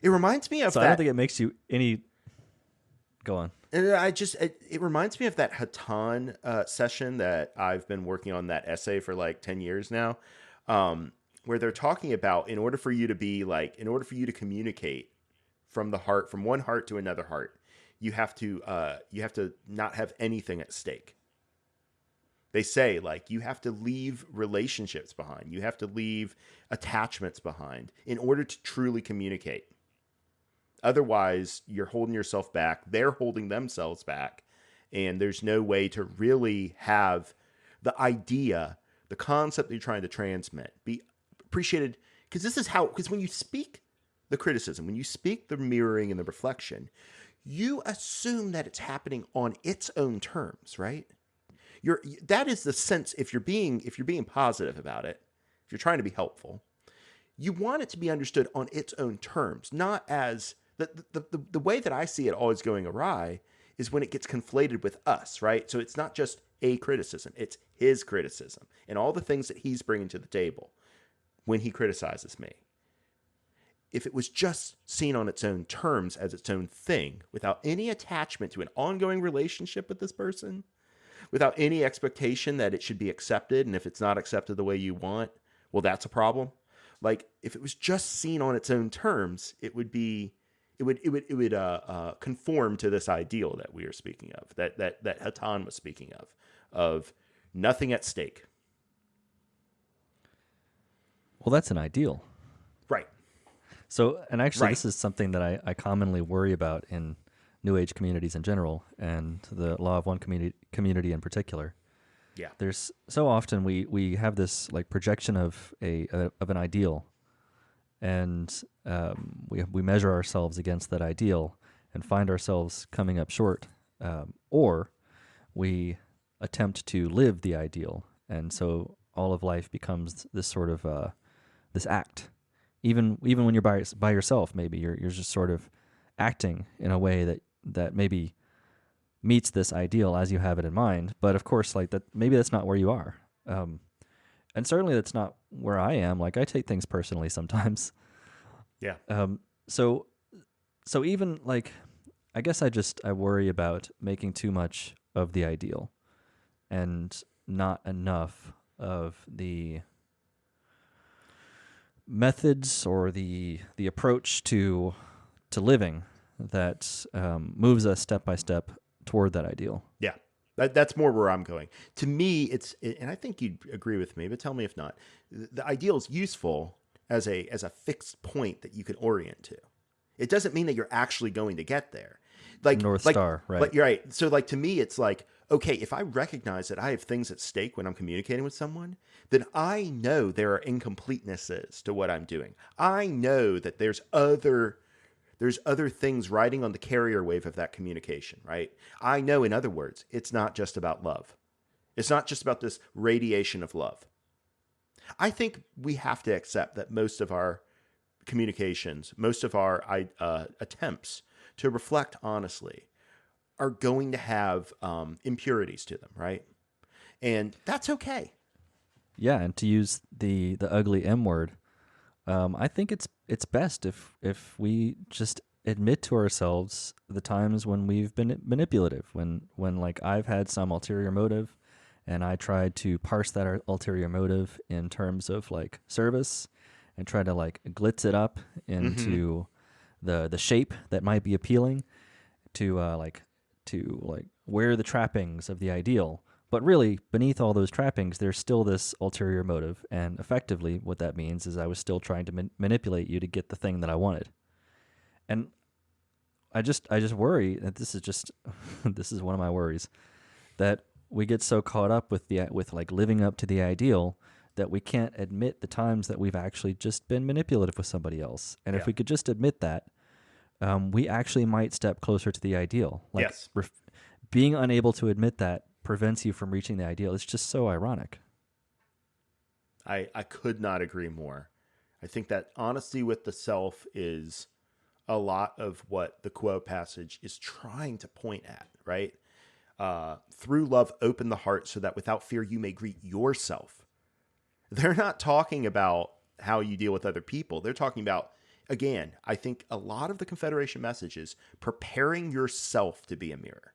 It reminds me of that. I don't think it makes you any. Go on. It reminds me of that Hatan session that I've been working on, that essay for like 10 years now, where they're talking about in order for you to communicate from the heart, from one heart to another heart, you have to not have anything at stake. They say, like, you have to leave relationships behind. You have to leave attachments behind in order to truly communicate. Otherwise, you're holding yourself back. They're holding themselves back. And there's no way to really have the idea, the concept that you're trying to transmit, be appreciated. Because when you speak the criticism, when you speak the mirroring and the reflection, you assume that it's happening on its own terms, right? That is the sense. If you're being positive about it, if you're trying to be helpful, you want it to be understood on its own terms, not as the way that I see it always going awry is when it gets conflated with us, right? So it's not just a criticism, it's his criticism and all the things that he's bringing to the table when he criticizes me. If it was just seen on its own terms as its own thing, without any attachment to an ongoing relationship with this person, without any expectation that it should be accepted, and if it's not accepted the way you want, well, that's a problem. Like, if it was just seen on its own terms, it would conform to this ideal that we are speaking of, that Hatan was speaking of nothing at stake. Well, that's an ideal. Right. So, and actually, This is something that I commonly worry about in New Age communities in general, and the Law of One community in particular. Yeah. There's so often we have this like projection of an ideal, and we measure ourselves against that ideal and find ourselves coming up short, or we attempt to live the ideal, and so all of life becomes this sort of this act. Even when you're by yourself, maybe you're just sort of acting in a way that maybe meets this ideal as you have it in mind. But of course, like that, maybe that's not where you are. And certainly that's not where I am. Like, I take things personally sometimes. Yeah. So even like, I guess I worry about making too much of the ideal and not enough of the methods or the approach to living that moves us step by step toward that ideal. Yeah, that's more where I'm going. To me, and I think you'd agree with me, but tell me if not. The ideal is useful as a fixed point that you can orient to. It doesn't mean that you're actually going to get there. Like North Star, right? But you're right. So, like, to me, it's like, okay, if I recognize that I have things at stake when I'm communicating with someone, then I know there are incompletenesses to what I'm doing. I know that there's other things riding on the carrier wave of that communication, right? I know, in other words, it's not just about love. It's not just about this radiation of love. I think we have to accept that most of our communications, most of our attempts to reflect honestly are going to have impurities to them, right? And that's okay. Yeah, and to use the ugly M word, I think it's best if we just admit to ourselves the times when we've been manipulative, when like I've had some ulterior motive, and I tried to parse that ulterior motive in terms of like service, and try to like glitz it up Mm-hmm. into the shape that might be appealing to wear the trappings of the ideal. But really, beneath all those trappings, there's still this ulterior motive, and effectively, what that means is I was still trying to manipulate you to get the thing that I wanted. And I just worry that this is just this is one of my worries, that we get so caught up with like living up to the ideal that we can't admit the times that we've actually just been manipulative with somebody else. And if Yeah. we could just admit that, we actually might step closer to the ideal. Like Yes. being unable to admit that prevents you from reaching the ideal. It's just so ironic. I could not agree more. I think that honesty with the self is a lot of what the Quo passage is trying to point at, right? Through love, open the heart so that without fear you may greet yourself. They're not talking about how you deal with other people. They're talking about, again, I think a lot of the Confederation message is preparing yourself to be a mirror.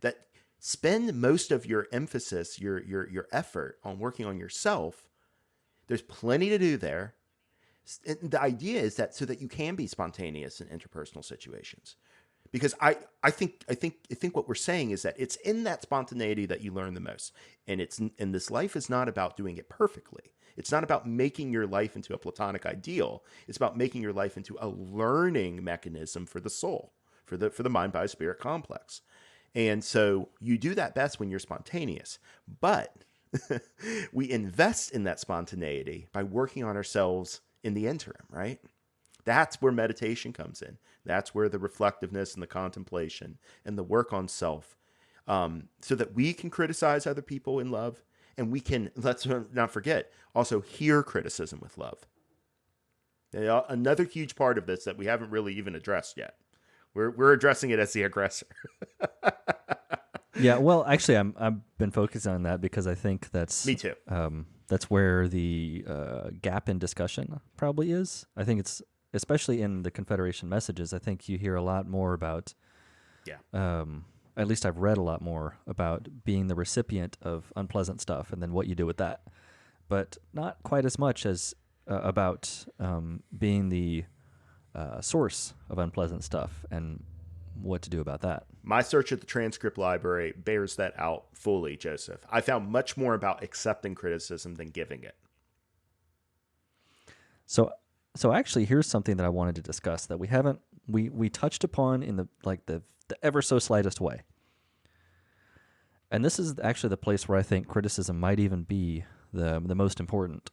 That spend most of your emphasis, your effort on working on yourself. There's plenty to do there. And the idea is that so that you can be spontaneous in interpersonal situations. Because I think what we're saying is that it's in that spontaneity that you learn the most. And this life is not about doing it perfectly. It's not about making your life into a platonic ideal. It's about making your life into a learning mechanism for the soul, for the mind body spirit complex. And so you do that best when you're spontaneous. But we invest in that spontaneity by working on ourselves in the interim, right? That's where meditation comes in. That's where the reflectiveness and the contemplation and the work on self, so that we can criticize other people in love, and we can, let's not forget, also hear criticism with love. Another huge part of this that we haven't really even addressed yet. We're addressing it as the aggressor. Yeah, well, actually, I've been focusing on that because I think Me too. that's where the gap in discussion probably is. I think it's especially in the Confederation messages. I think you hear a lot more about. Yeah. At least I've read a lot more about being the recipient of unpleasant stuff and then what you do with that, but not quite as much as about being the source of unpleasant stuff and what to do about that. My search at the transcript library bears that out fully, Joseph. I found much more about accepting criticism than giving it. So, so actually, here's something that I wanted to discuss that we touched upon in the ever so slightest way. And this is actually the place where I think criticism might even be the most important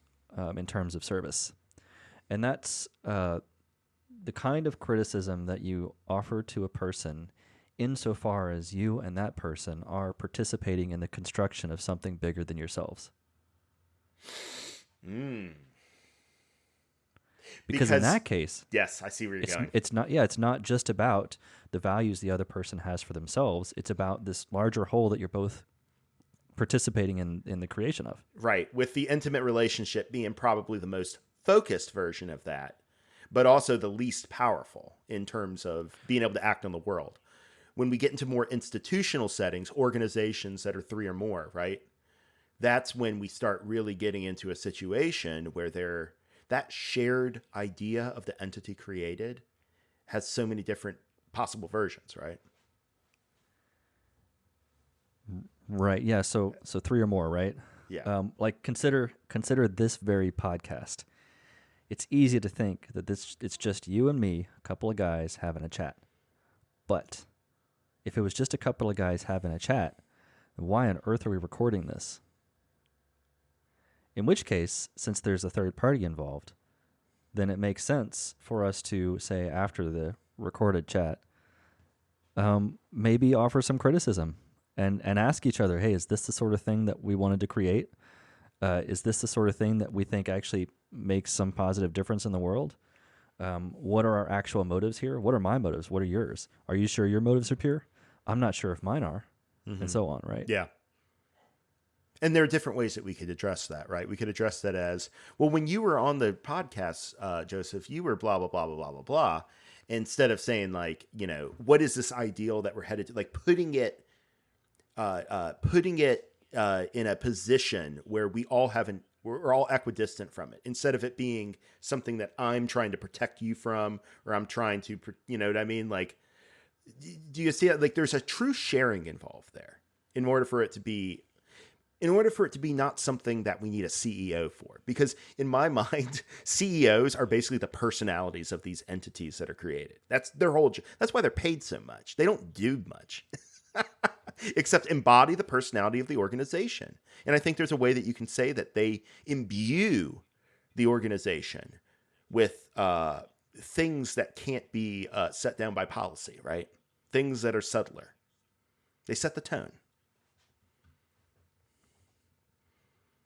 in terms of service, and that's the kind of criticism that you offer to a person insofar as you and that person are participating in the construction of something bigger than yourselves. Mm. Because in Because, that case, yes, I see where you're going. it's not just about the values the other person has for themselves. It's about this larger whole that you're both participating in the creation of. Right. With the intimate relationship being probably the most focused version of that, but also the least powerful in terms of being able to act on the world. When we get into more institutional settings, organizations that are three or more, right? That's when we start really getting into a situation where that shared idea of the entity created has so many different possible versions, right? Right. Yeah. So three or more, right? Yeah. Like consider this very podcast. It's easy to think that it's just you and me, a couple of guys having a chat. But if it was just a couple of guys having a chat, then why on earth are we recording this? In which case, since there's a third party involved, then it makes sense for us to say after the recorded chat, maybe offer some criticism and ask each other, hey, is this the sort of thing that we wanted to create? Is this the sort of thing that we think actually makes some positive difference in the world? What are our actual motives here? What are my motives? What are yours? Are you sure your motives are pure? I'm not sure if mine are, and so on, right? Yeah. And there are different ways that we could address that, right? We could address that as, well, when you were on the podcast, Joseph, you were blah, blah, blah, blah, blah, blah, blah. Instead of saying like, what is this ideal that we're headed to? Like putting it in a position where we all have We're all equidistant from it. Instead of it being something that I'm trying to protect you from, or I'm trying to, you know what I mean? Like, do you see it? Like, there's a true sharing involved there in order for it to be not something that we need a CEO for. Because in my mind, CEOs are basically the personalities of these entities that are created. That's their whole, that's why they're paid so much. They don't do much except embody the personality of the organization. And I think there's a way that you can say that they imbue the organization with things that can't be set down by policy, right? Things that are subtler. They set the tone.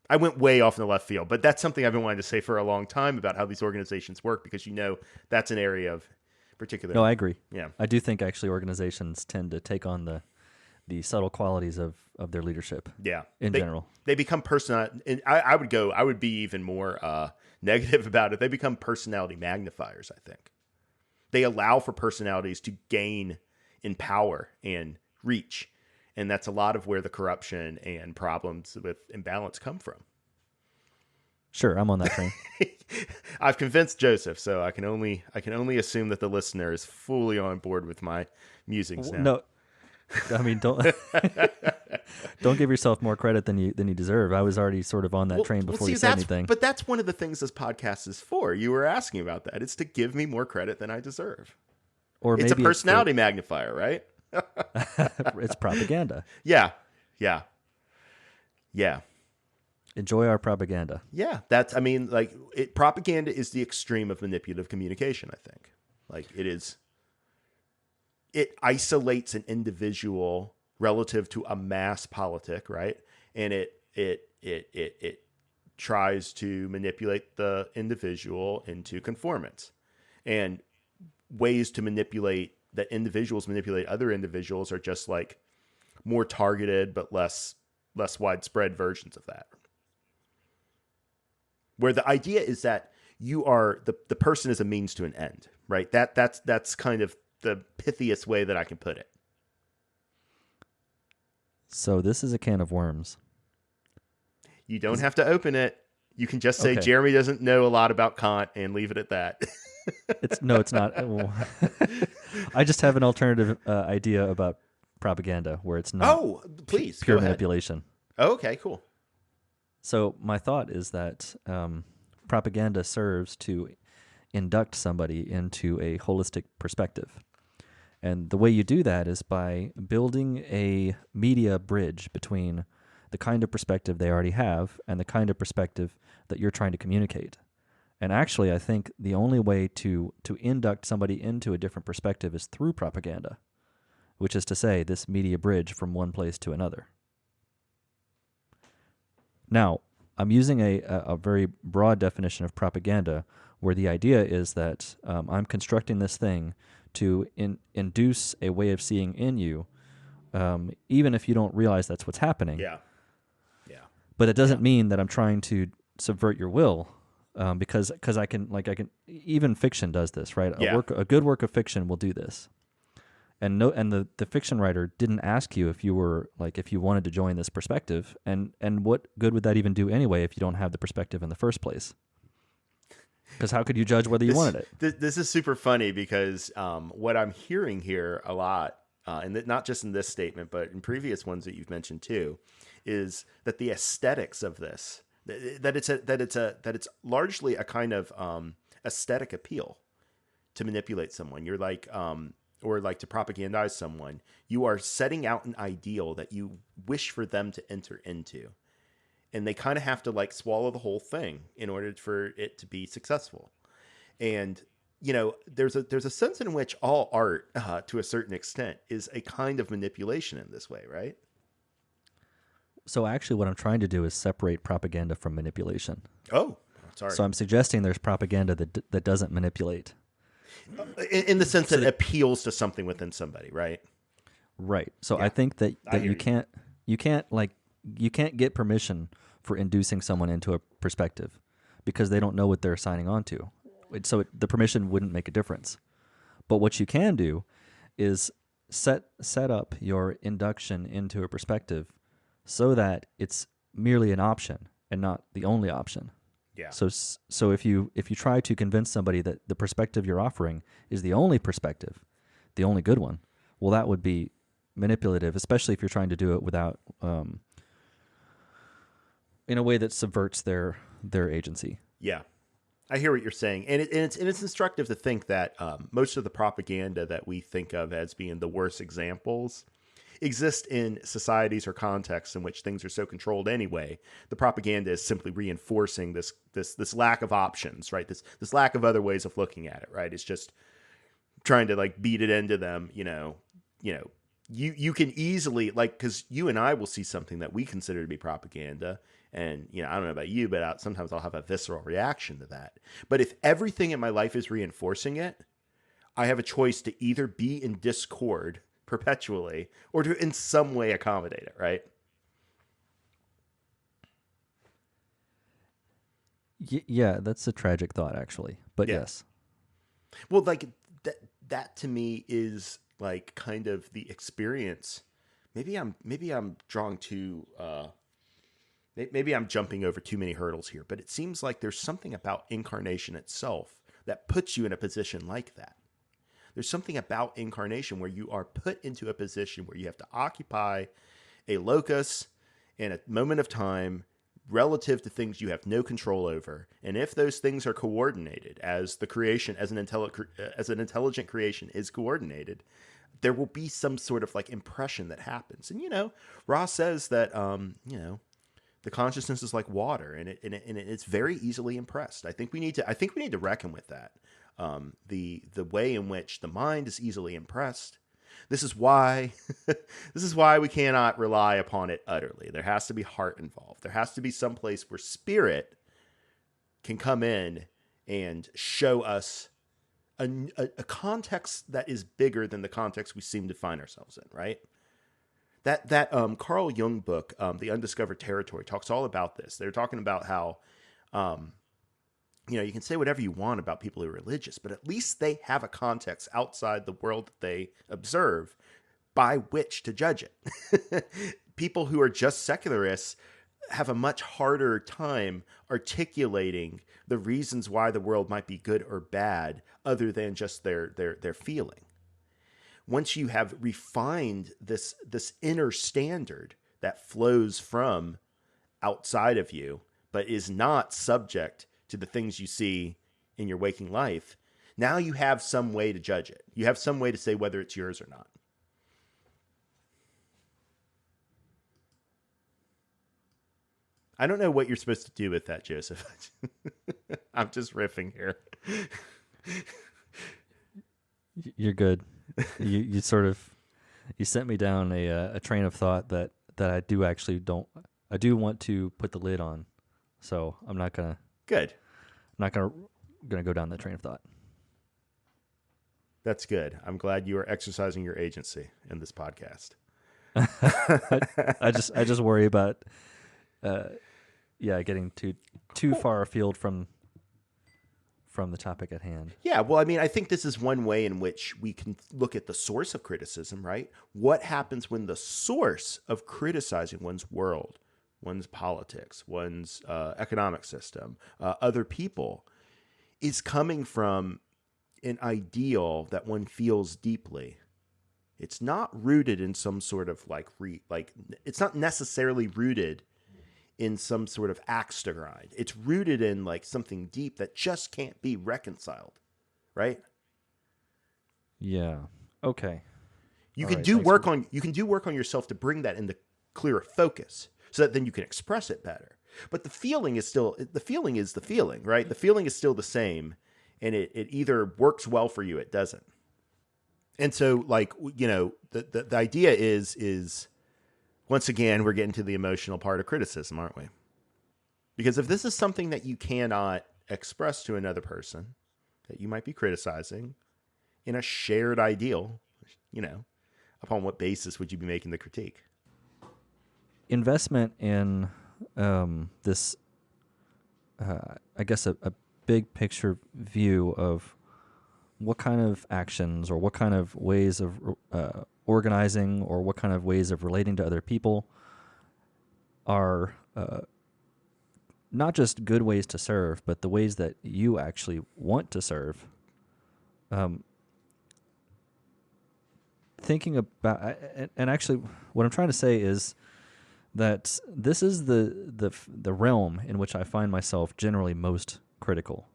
I went way off in the left field, but that's something I've been wanting to say for a long time about how these organizations work, because that's an area of particular. No, I agree. Yeah, I do think actually organizations tend to take on the subtle qualities of their leadership. Yeah, in general, they become and I would be even more negative about it. They become personality magnifiers. I think they allow for personalities to gain in power and reach. And that's a lot of where the corruption and problems with imbalance come from. Sure, I'm on that train. I've convinced Joseph, so I can only assume that the listener is fully on board with my musings now. No, I mean don't give yourself more credit than you deserve. I was already sort of on that train before you said anything. But that's one of the things this podcast is for. You were asking about that. It's to give me more credit than I deserve. Or it's maybe a personality magnifier, right? It's propaganda. Yeah. Enjoy our propaganda. Yeah, propaganda is the extreme of manipulative communication, I think. Like, it isolates an individual relative to a mass politic, right? And it tries to manipulate the individual into conformance. And ways to manipulate that individuals manipulate other individuals are just like more targeted but less widespread versions of that. Where the idea is that you are the person is a means to an end, right? That's kind of the pithiest way that I can put it. So this is a can of worms. You don't have to open it. You can just say Okay. Jeremy doesn't know a lot about Kant and leave it at that. It's not. Well, I just have an alternative idea about propaganda where it's not. Oh, please, pure go ahead. manipulation. Oh, okay, cool. So my thought is that propaganda serves to induct somebody into a holistic perspective. And the way you do that is by building a media bridge between the kind of perspective they already have and the kind of perspective that you're trying to communicate. And actually, I think the only way to induct somebody into a different perspective is through propaganda, which is to say this media bridge from one place to another. Now, I'm using a very broad definition of propaganda where the idea is that I'm constructing this thing to induce a way of seeing in you, even if you don't realize that's what's happening. Yeah. But it doesn't mean that I'm trying to subvert your will, because I can even fiction does this, right? Yeah. A good work of fiction will do this. And the fiction writer didn't ask you if you wanted to join this perspective, and what good would that even do anyway if you don't have the perspective in the first place? Because how could you judge whether you wanted it? This is super funny because what I'm hearing here a lot, and not just in this statement, but in previous ones that you've mentioned too, is that the aesthetics of this, that it's largely a kind of aesthetic appeal to manipulate someone. You're like, or like to propagandize someone. You are setting out an ideal that you wish for them to enter into. And they kind of have to like swallow the whole thing in order for it to be successful. And, there's a sense in which all art, to a certain extent, is a kind of manipulation in this way, right? So actually what I'm trying to do is separate propaganda from manipulation. Oh, sorry. So I'm suggesting there's propaganda that doesn't manipulate. In the sense that it appeals to something within somebody, right? Right. So I think that you can't get permission for inducing someone into a perspective because they don't know what they're signing on to. So the permission wouldn't make a difference. But what you can do is set up your induction into a perspective so that it's merely an option and not the only option. Yeah. So if you try to convince somebody that the perspective you're offering is the only perspective, the only good one, well, that would be manipulative, especially if you're trying to do it without in a way that subverts their agency. Yeah. I hear what you're saying, and it's instructive to think that most of the propaganda that we think of as being the worst examples exist in societies or contexts in which things are so controlled anyway. The propaganda is simply reinforcing this lack of options, right? This lack of other ways of looking at it, right? It's just trying to like beat it into them, you can easily, like, because you and I will see something that we consider to be propaganda, and I don't know about you, but sometimes I'll have a visceral reaction to that. But if everything in my life is reinforcing it, I have a choice to either be in discord perpetually or to in some way accommodate it, right? Yeah, that's a tragic thought, actually. But Yeah. yes. Well, like that to me is like kind of the experience. Maybe I'm drawing too maybe I'm jumping over too many hurdles here, but it seems like there's something about incarnation itself that puts you in a position like that. There's something about incarnation where you are put into a position where you have to occupy a locus in a moment of time relative to things you have no control over. And if those things are coordinated as the creation, as an intelligent creation is coordinated, there will be some sort of like impression that happens. And, Ross says that, the consciousness is like water, and it's very easily impressed. I think we need to reckon with that. The way in which the mind is easily impressed. This is why we cannot rely upon it utterly. There has to be heart involved. There has to be some place where spirit can come in and show us a context that is bigger than the context we seem to find ourselves in, right? That Carl Jung book, The Undiscovered Territory, talks all about this. They're talking about how, you can say whatever you want about people who are religious, but at least they have a context outside the world that they observe by which to judge it. People who are just secularists have a much harder time articulating the reasons why the world might be good or bad other than just their feeling. Once you have refined this inner standard that flows from outside of you, but is not subject to the things you see in your waking life, now you have some way to judge it. You have some way to say whether it's yours or not. I don't know what you're supposed to do with that, Joseph. I'm just riffing here. You're good. You sort of sent me down a train of thought that I do actually I do want to put the lid on, so I'm not gonna go down that train of thought. That's good. I'm glad you are exercising your agency in this podcast. I just worry about getting too far afield from the topic at hand. Yeah, well, I mean, I think this is one way in which we can look at the source of criticism, right? What happens when the source of criticizing one's world, one's politics, one's economic system, other people, is coming from an ideal that one feels deeply? It's not rooted in some sort of it's not necessarily rooted in some sort of axe to grind. It's rooted in like something deep that just can't be reconciled, right? Yeah. Okay. You can do work on yourself to bring that into clearer focus, so that then you can express it better. But the feeling is the feeling, right? The feeling is still the same, and it either works well for you, it doesn't. And so, like, the idea is once again, we're getting to the emotional part of criticism, aren't we? Because if this is something that you cannot express to another person that you might be criticizing in a shared ideal, upon what basis would you be making the critique? Investment in this, I guess, a big picture view of what kind of actions or what kind of ways of organizing or what kind of ways of relating to other people are not just good ways to serve, but the ways that you actually want to serve. Thinking about, and actually, what I'm trying to say is that this is the realm in which I find myself generally most critical.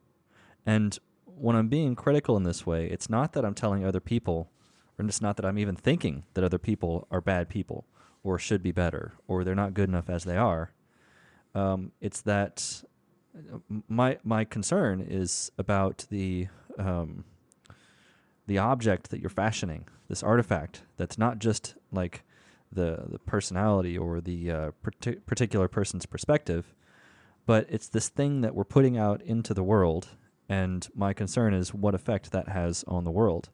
And when I'm being critical in this way, it's not that I'm telling other people, or it's not that I'm even thinking that other people are bad people or should be better or they're not good enough as they are. It's that my concern is about the object that you're fashioning, this artifact that's not just like the personality or the particular person's perspective, but it's this thing that we're putting out into the world. And my concern is what effect that has on the world.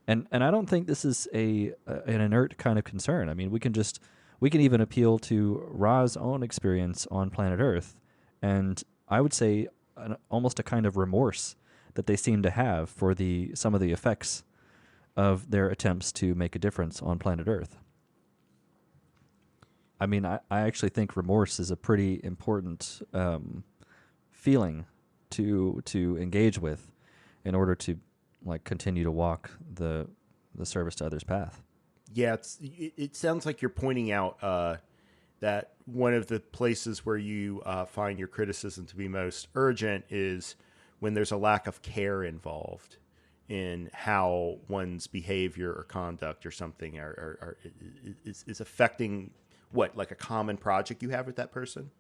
And I don't think this is an inert kind of concern. I mean, we can even appeal to Ra's own experience on planet Earth, and I would say almost a kind of remorse that they seem to have for some of the effects of their attempts to make a difference on planet Earth. I mean, I actually think remorse is a pretty important feeling to engage with in order to continue to walk the service to others path. Yeah, it sounds like you're pointing out that one of the places where you find your criticism to be most urgent is when there's a lack of care involved in how one's behavior or conduct or something is affecting like a common project you have with that person.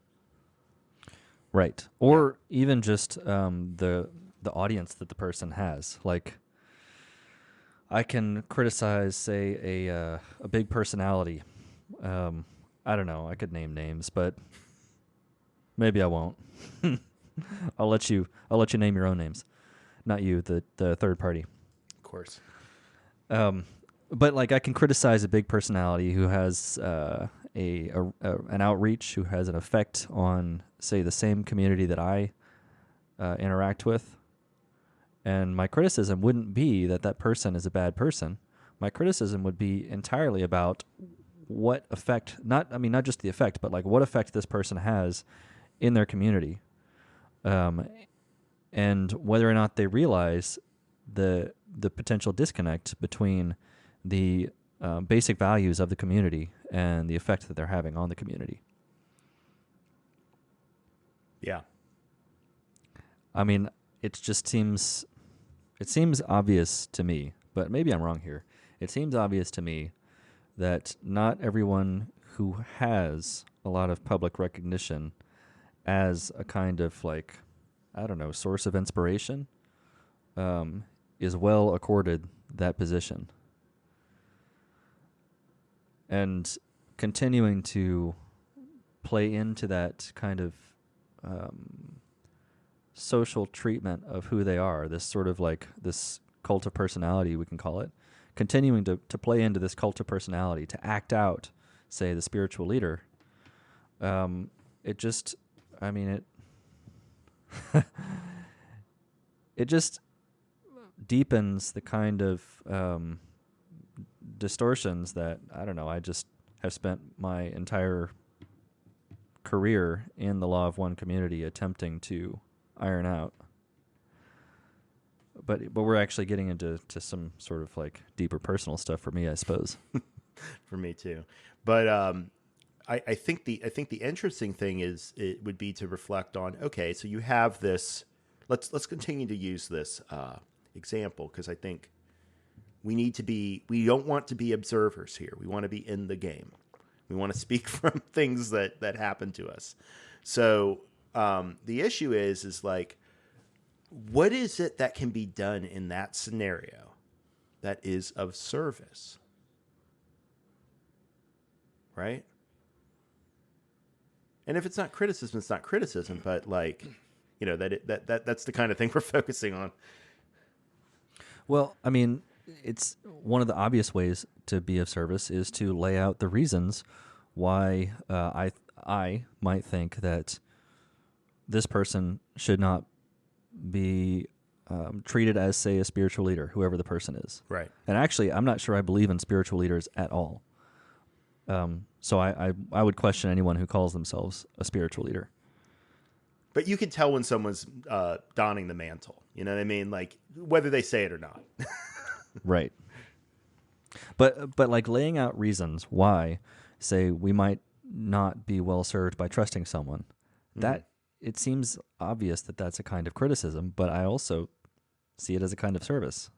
Right. Or even just the audience that the person has. Like, I can criticize, say, a big personality. I don't know. I could name names, but maybe I won't. I'll let you name your own names, not you, the third party. Of course. But I can criticize a big personality who has an outreach, who has an effect on, say, the same community that I interact with. And my criticism wouldn't be that person is a bad person. My criticism would be entirely about what effect, not just the effect, but what effect this person has in their community. And whether or not they realize the potential disconnect between the basic values of the community and the effect that they're having on the community. Yeah. I mean, it seems obvious to me, but maybe I'm wrong here. It seems obvious to me that not everyone who has a lot of public recognition as a kind of source of inspiration is well accorded that position. And continuing to play into that kind of social treatment of who they are, this sort of this cult of personality, we can call it, continuing to play into this cult of personality, to act out, say, the spiritual leader, it just deepens the kind of distortions that, I don't know, I just have spent my entire career in the Law of One community attempting to iron out. But we're actually getting into some sort of deeper personal stuff for me, I suppose. For me too. But I think the interesting thing would be to reflect on, okay, so you have this, let's continue to use this example, because I think we don't want to be observers here. We want to be in the game. We want to speak from things that happen to us. So the issue is what is it that can be done in that scenario that is of service? Right? And if it's not criticism, it's not criticism, but that's the kind of thing we're focusing on. Well, I mean, it's one of the obvious ways to be of service is to lay out the reasons why I might think that this person should not be treated as, say, a spiritual leader, whoever the person is. Right. And actually, I'm not sure I believe in spiritual leaders at all. So I would question anyone who calls themselves a spiritual leader. But you can tell when someone's donning the mantle. You know what I mean? Like whether they say it or not. Right. But like laying out reasons why, say, we might not be well served by trusting someone, that it seems obvious that that's a kind of criticism, but I also see it as a kind of service,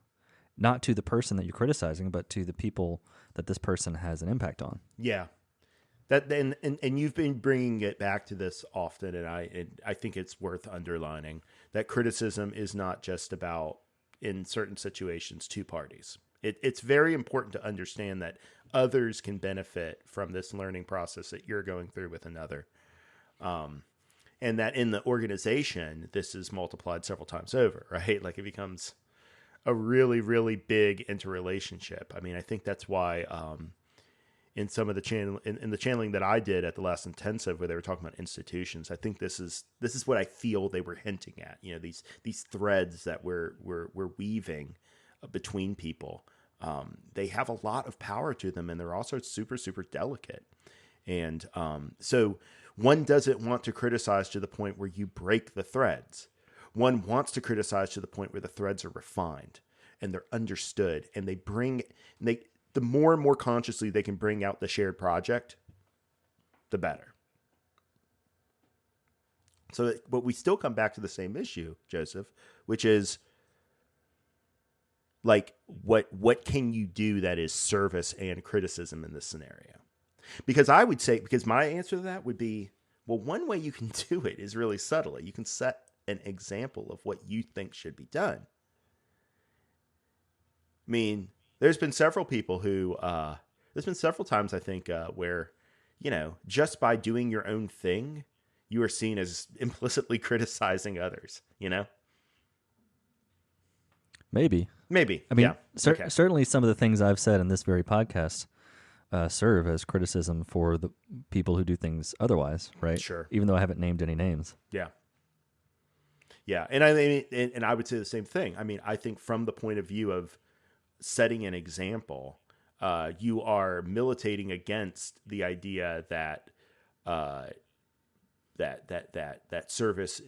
not to the person that you're criticizing, but to the people that this person has an impact on. Yeah. That and you've been bringing it back to this often, and I think it's worth underlining that criticism is not just about, in certain situations, two parties. It's very important to understand that others can benefit from this learning process that you're going through with another, and that in the organization this is multiplied several times over, right? Like it becomes a really, really big interrelationship. I mean, I think that's why. In some of the in the channeling that I did at the last intensive, where they were talking about institutions, I think this is what I feel they were hinting at. You know, these threads that we're weaving between people. They have a lot of power to them, and they're also super, super delicate. And so one doesn't want to criticize to the point where you break the threads. One wants to criticize to the point where the threads are refined and they're understood, and the more and more consciously they can bring out the shared project, the better. So, but we still come back to the same issue, Joseph, which is like, what can you do that is service and criticism in this scenario? Because I would say, because my answer to that would be, well, one way you can do it is really subtly. You can set an example of what you think should be done. I mean, there's been several people who, there's been several times, I think, where, you know, just by doing your own thing, you are seen as implicitly criticizing others, you know? Maybe. I mean, yeah. Okay. certainly some of the things I've said in this very podcast serve as criticism for the people who do things otherwise, right? Sure. Even though I haven't named any names. Yeah. Yeah. And I mean, and I would say the same thing. I mean, I think from the point of view of setting an example, you are militating against the idea that that service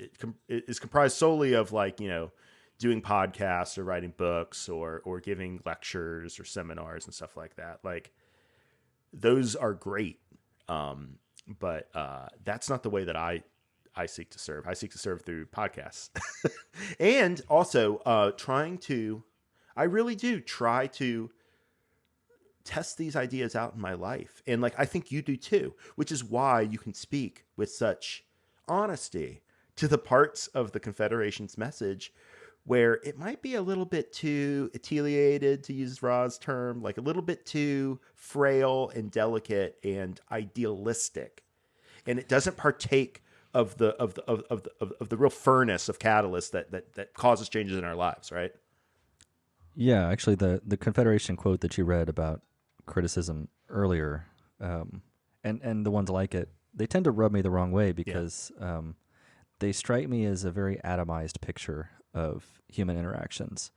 is comprised solely of, like, you know, doing podcasts or writing books or giving lectures or seminars and stuff like that. Like, those are great, but that's not the way that I seek to serve. I seek to serve through podcasts, and also I really do try to test these ideas out in my life. And like, I think you do too, which is why you can speak with such honesty to the parts of the Confederation's message where it might be a little bit too attenuated, to use Ra's term, like a little bit too frail and delicate and idealistic. And it doesn't partake of the real furnace of catalyst that causes changes in our lives, right? Yeah, actually, the Confederation quote that you read about criticism earlier, and the ones like it, they tend to rub me the wrong way because they strike me as a very atomized picture of human interactions,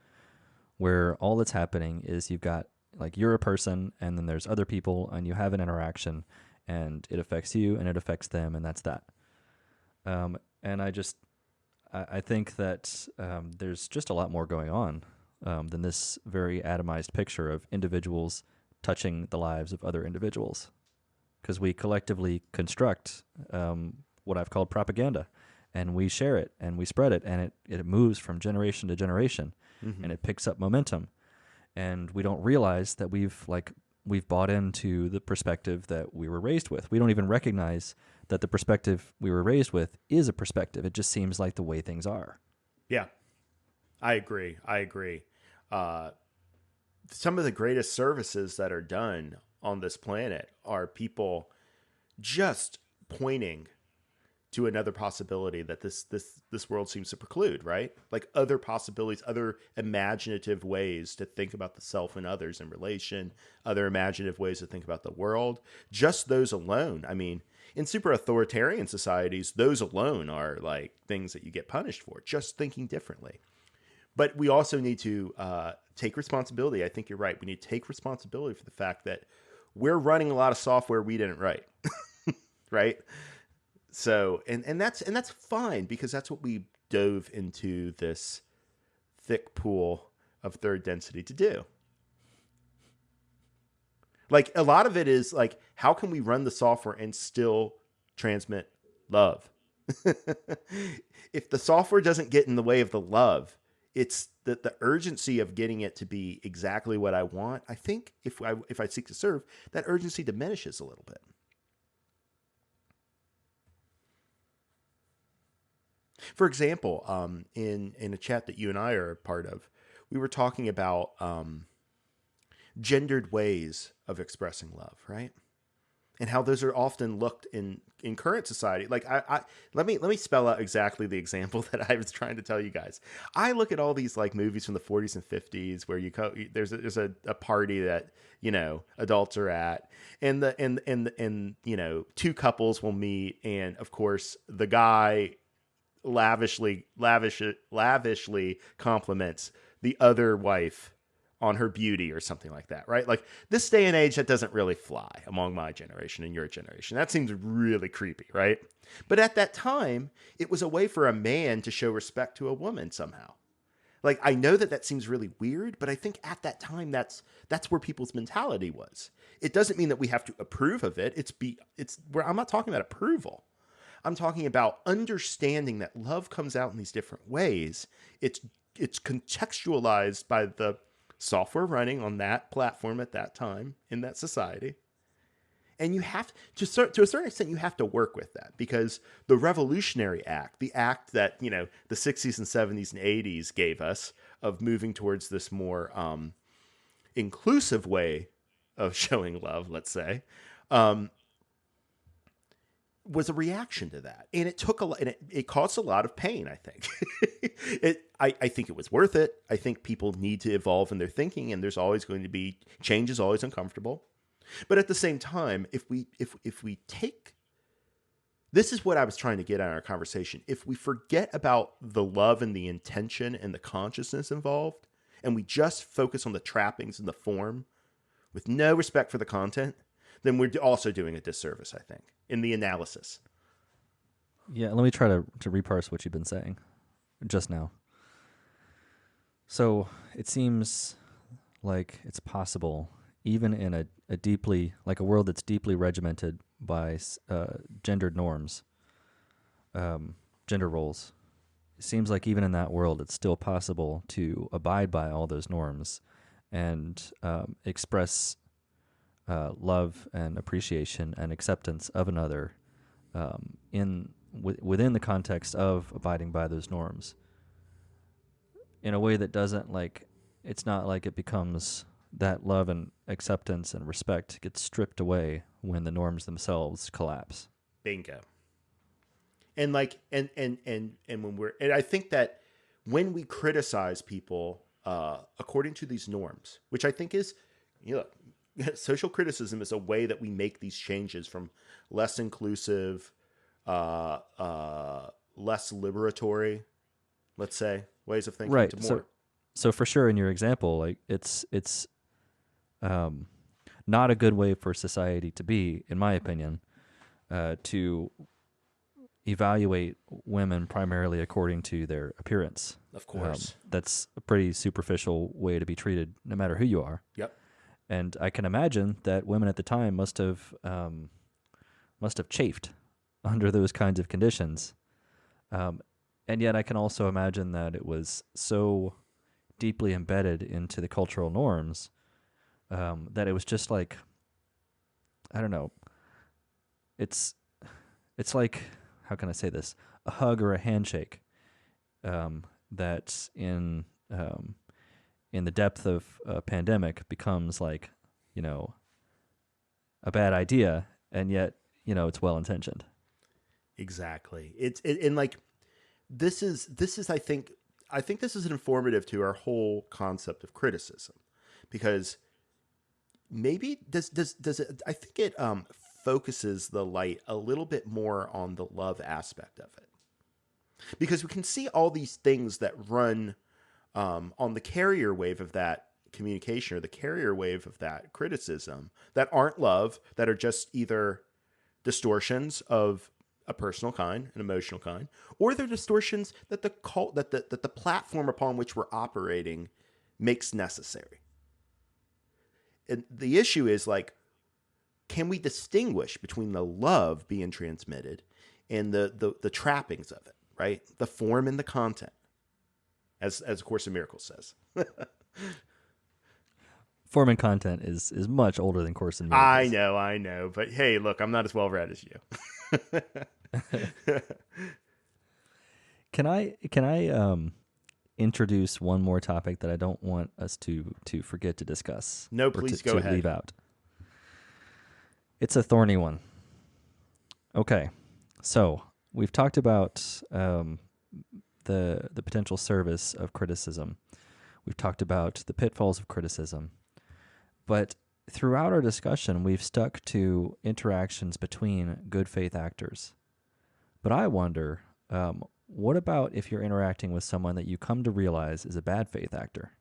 where all that's happening is you've got, like, you're a person, and then there's other people, and you have an interaction, and it affects you, and it affects them, and that's that. And I think that there's just a lot more going on than this very atomized picture of individuals touching the lives of other individuals. Because we collectively construct what I've called propaganda, and we share it, and we spread it, and it moves from generation to generation, and it picks up momentum. And we don't realize that we've bought into the perspective that we were raised with. We don't even recognize that the perspective we were raised with is a perspective. It just seems like the way things are. Yeah, I agree. Some of the greatest services that are done on this planet are people just pointing to another possibility that this world seems to preclude, right? Like other possibilities, other imaginative ways to think about the self and others in relation, other imaginative ways to think about the world. Just those alone. I mean, in super authoritarian societies, those alone are like things that you get punished for, just thinking differently. But we also need to take responsibility. I think you're right. We need to take responsibility for the fact that we're running a lot of software we didn't write, right? So and that's fine because that's what we dove into this thick pool of third density to do. Like a lot of it is like, how can we run the software and still transmit love? If the software doesn't get in the way of the love, it's the urgency of getting it to be exactly what I want. I think if I seek to serve, that urgency diminishes a little bit. For example, in a chat that you and I are a part of, we were talking about gendered ways of expressing love, right? And how those are often looked in current society. Like let me spell out exactly the example that I was trying to tell you guys. I look at all these like movies from the 40s and 50s where there's a party that adults are at, and two couples will meet, and of course the guy lavishly compliments the other wife on her beauty or something like that, right? Like this day and age, that doesn't really fly among my generation and your generation. That seems really creepy, right? But at that time, it was a way for a man to show respect to a woman somehow. Like I know that seems really weird, but I think at that time that's where people's mentality was. It doesn't mean that we have to approve of it. It's where I'm not talking about approval. I'm talking about understanding that love comes out in these different ways. It's contextualized by the software running on that platform at that time in that society. And you have to a certain extent, you have to work with that because the revolutionary act, the act that, the 60s and 70s and 80s gave us of moving towards this more inclusive way of showing love, let's say, was a reaction to that, and it took a lot, and it caused a lot of pain. I think I think it was worth it. I think people need to evolve in their thinking, and there's always going to be change is always uncomfortable. But at the same time, if we take this is what I was trying to get at in our conversation. If we forget about the love and the intention and the consciousness involved, and we just focus on the trappings and the form, with no respect for the content, then we're also doing a disservice, I think, in the analysis. Yeah, let me try to reparse what you've been saying just now. So it seems like it's possible, even in a deeply, like a world that's deeply regimented by gendered norms, gender roles. It seems like even in that world, it's still possible to abide by all those norms and express love and appreciation and acceptance of another within the context of abiding by those norms in a way that doesn't it's not like it becomes that love and acceptance and respect gets stripped away when the norms themselves collapse. Bingo. And and I think that when we criticize people according to these norms, which I think is, social criticism is a way that we make these changes from less inclusive, less liberatory, let's say, ways of thinking, right, to more. So for sure, in your example, it's not a good way for society to be, in my opinion, to evaluate women primarily according to their appearance. Of course. That's a pretty superficial way to be treated, no matter who you are. Yep. And I can imagine that women at the time must have chafed under those kinds of conditions. And yet I can also imagine that it was so deeply embedded into the cultural norms that it was just like, I don't know, it's like, how can I say this? A hug or a handshake that in the depth of a pandemic becomes like, a bad idea, and yet, it's well intentioned. Exactly. And like this is I think this is informative to our whole concept of criticism, because maybe does it, I think it focuses the light a little bit more on the love aspect of it, because we can see all these things that run on the carrier wave of that communication, or the carrier wave of that criticism, that aren't love, that are just either distortions of a personal kind, an emotional kind, or they're distortions that the platform upon which we're operating makes necessary. And the issue is like, can we distinguish between the love being transmitted and the trappings of it, right? The form and the content, as A Course in Miracles says. Form and content is much older than Course in Miracles. I know, but hey, look, I'm not as well read as you. Can I introduce one more topic that I don't want us to forget to discuss? No, please go ahead. Leave out. It's a thorny one. Okay, so we've talked about the potential service of criticism. We've talked about the pitfalls of criticism. But throughout our discussion, we've stuck to interactions between good faith actors. But I wonder, what about if you're interacting with someone that you come to realize is a bad faith actor?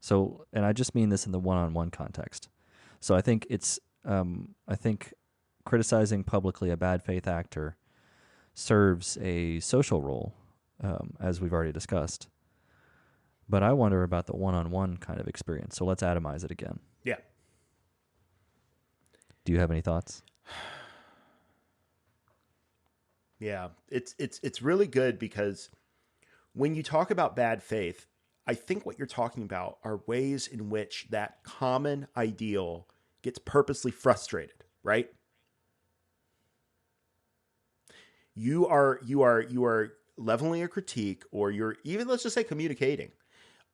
So, and I just mean this in the one-on-one context. So I think I think criticizing publicly a bad faith actor serves a social role, as we've already discussed. But I wonder about the one-on-one kind of experience. So let's atomize it again. Yeah. Do you have any thoughts? Yeah, it's really good because when you talk about bad faith, I think what you're talking about are ways in which that common ideal gets purposely frustrated, right? You are leveling a critique, or you're even, let's just say, communicating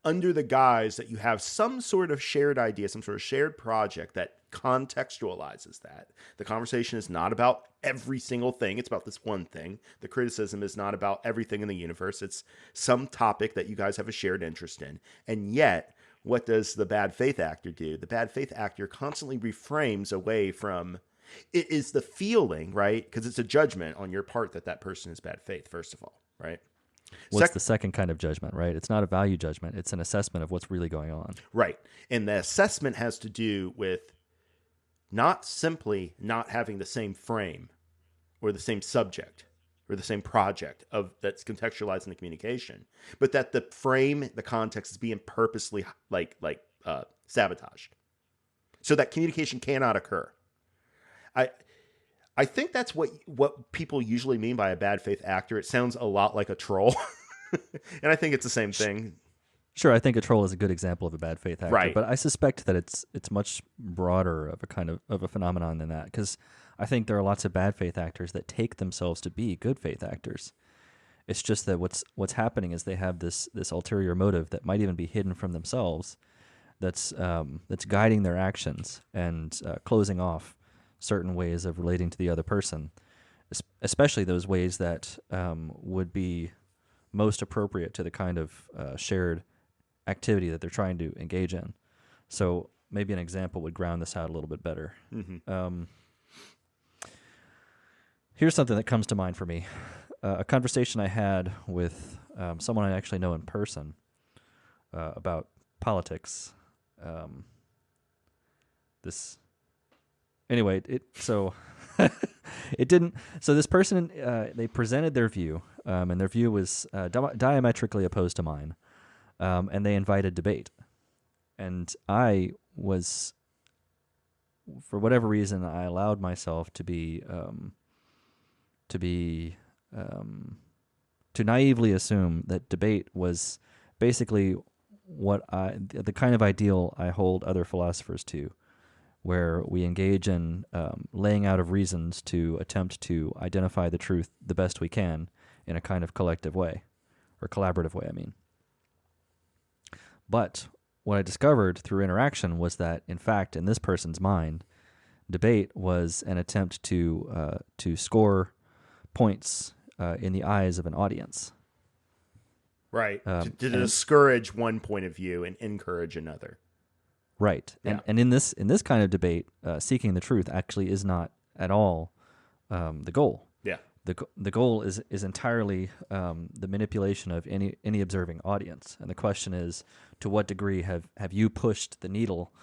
under the guise that you have some sort of shared idea, some sort of shared project that contextualizes that. The conversation is not about every single thing. It's about this one thing. The criticism is not about everything in the universe. It's some topic that you guys have a shared interest in. And yet, what does the bad faith actor do? The bad faith actor constantly reframes away from, it is the feeling, right? Because it's a judgment on your part that person is bad faith, first of all, right? What's the second kind of judgment, right? It's not a value judgment. It's an assessment of what's really going on. Right. And the assessment has to do with not simply not having the same frame or the same subject or the same project that's contextualized in the communication, but that the frame, the context is being purposely sabotaged so that communication cannot occur. I think that's what people usually mean by a bad faith actor. It sounds a lot like a troll. And I think it's the same thing. Sure, I think a troll is a good example of a bad faith actor, right. But I suspect that it's much broader of a kind of a phenomenon than that, because I think there are lots of bad faith actors that take themselves to be good faith actors. It's just that what's happening is they have this ulterior motive that might even be hidden from themselves, that's guiding their actions and closing off certain ways of relating to the other person, especially those ways that would be most appropriate to the kind of shared activity that they're trying to engage in. So maybe an example would ground this out a little bit better. Mm-hmm. Here's something that comes to mind for me. A conversation I had with someone I actually know in person about politics. Anyway, it didn't. So this person, they presented their view, and their view was diametrically opposed to mine, and they invited debate. And I was, for whatever reason, I allowed myself to naively assume that debate was basically the kind of ideal I hold other philosophers to, where we engage in laying out of reasons to attempt to identify the truth the best we can in a kind of collective way, or collaborative way, I mean. But what I discovered through interaction was that, in fact, in this person's mind, debate was an attempt to score points in the eyes of an audience. Right, to discourage one point of view and encourage another. Right, yeah. And in this kind of debate, seeking the truth actually is not at all the goal. Yeah, the goal is entirely the manipulation of any observing audience, and the question is, to what degree have you pushed the needle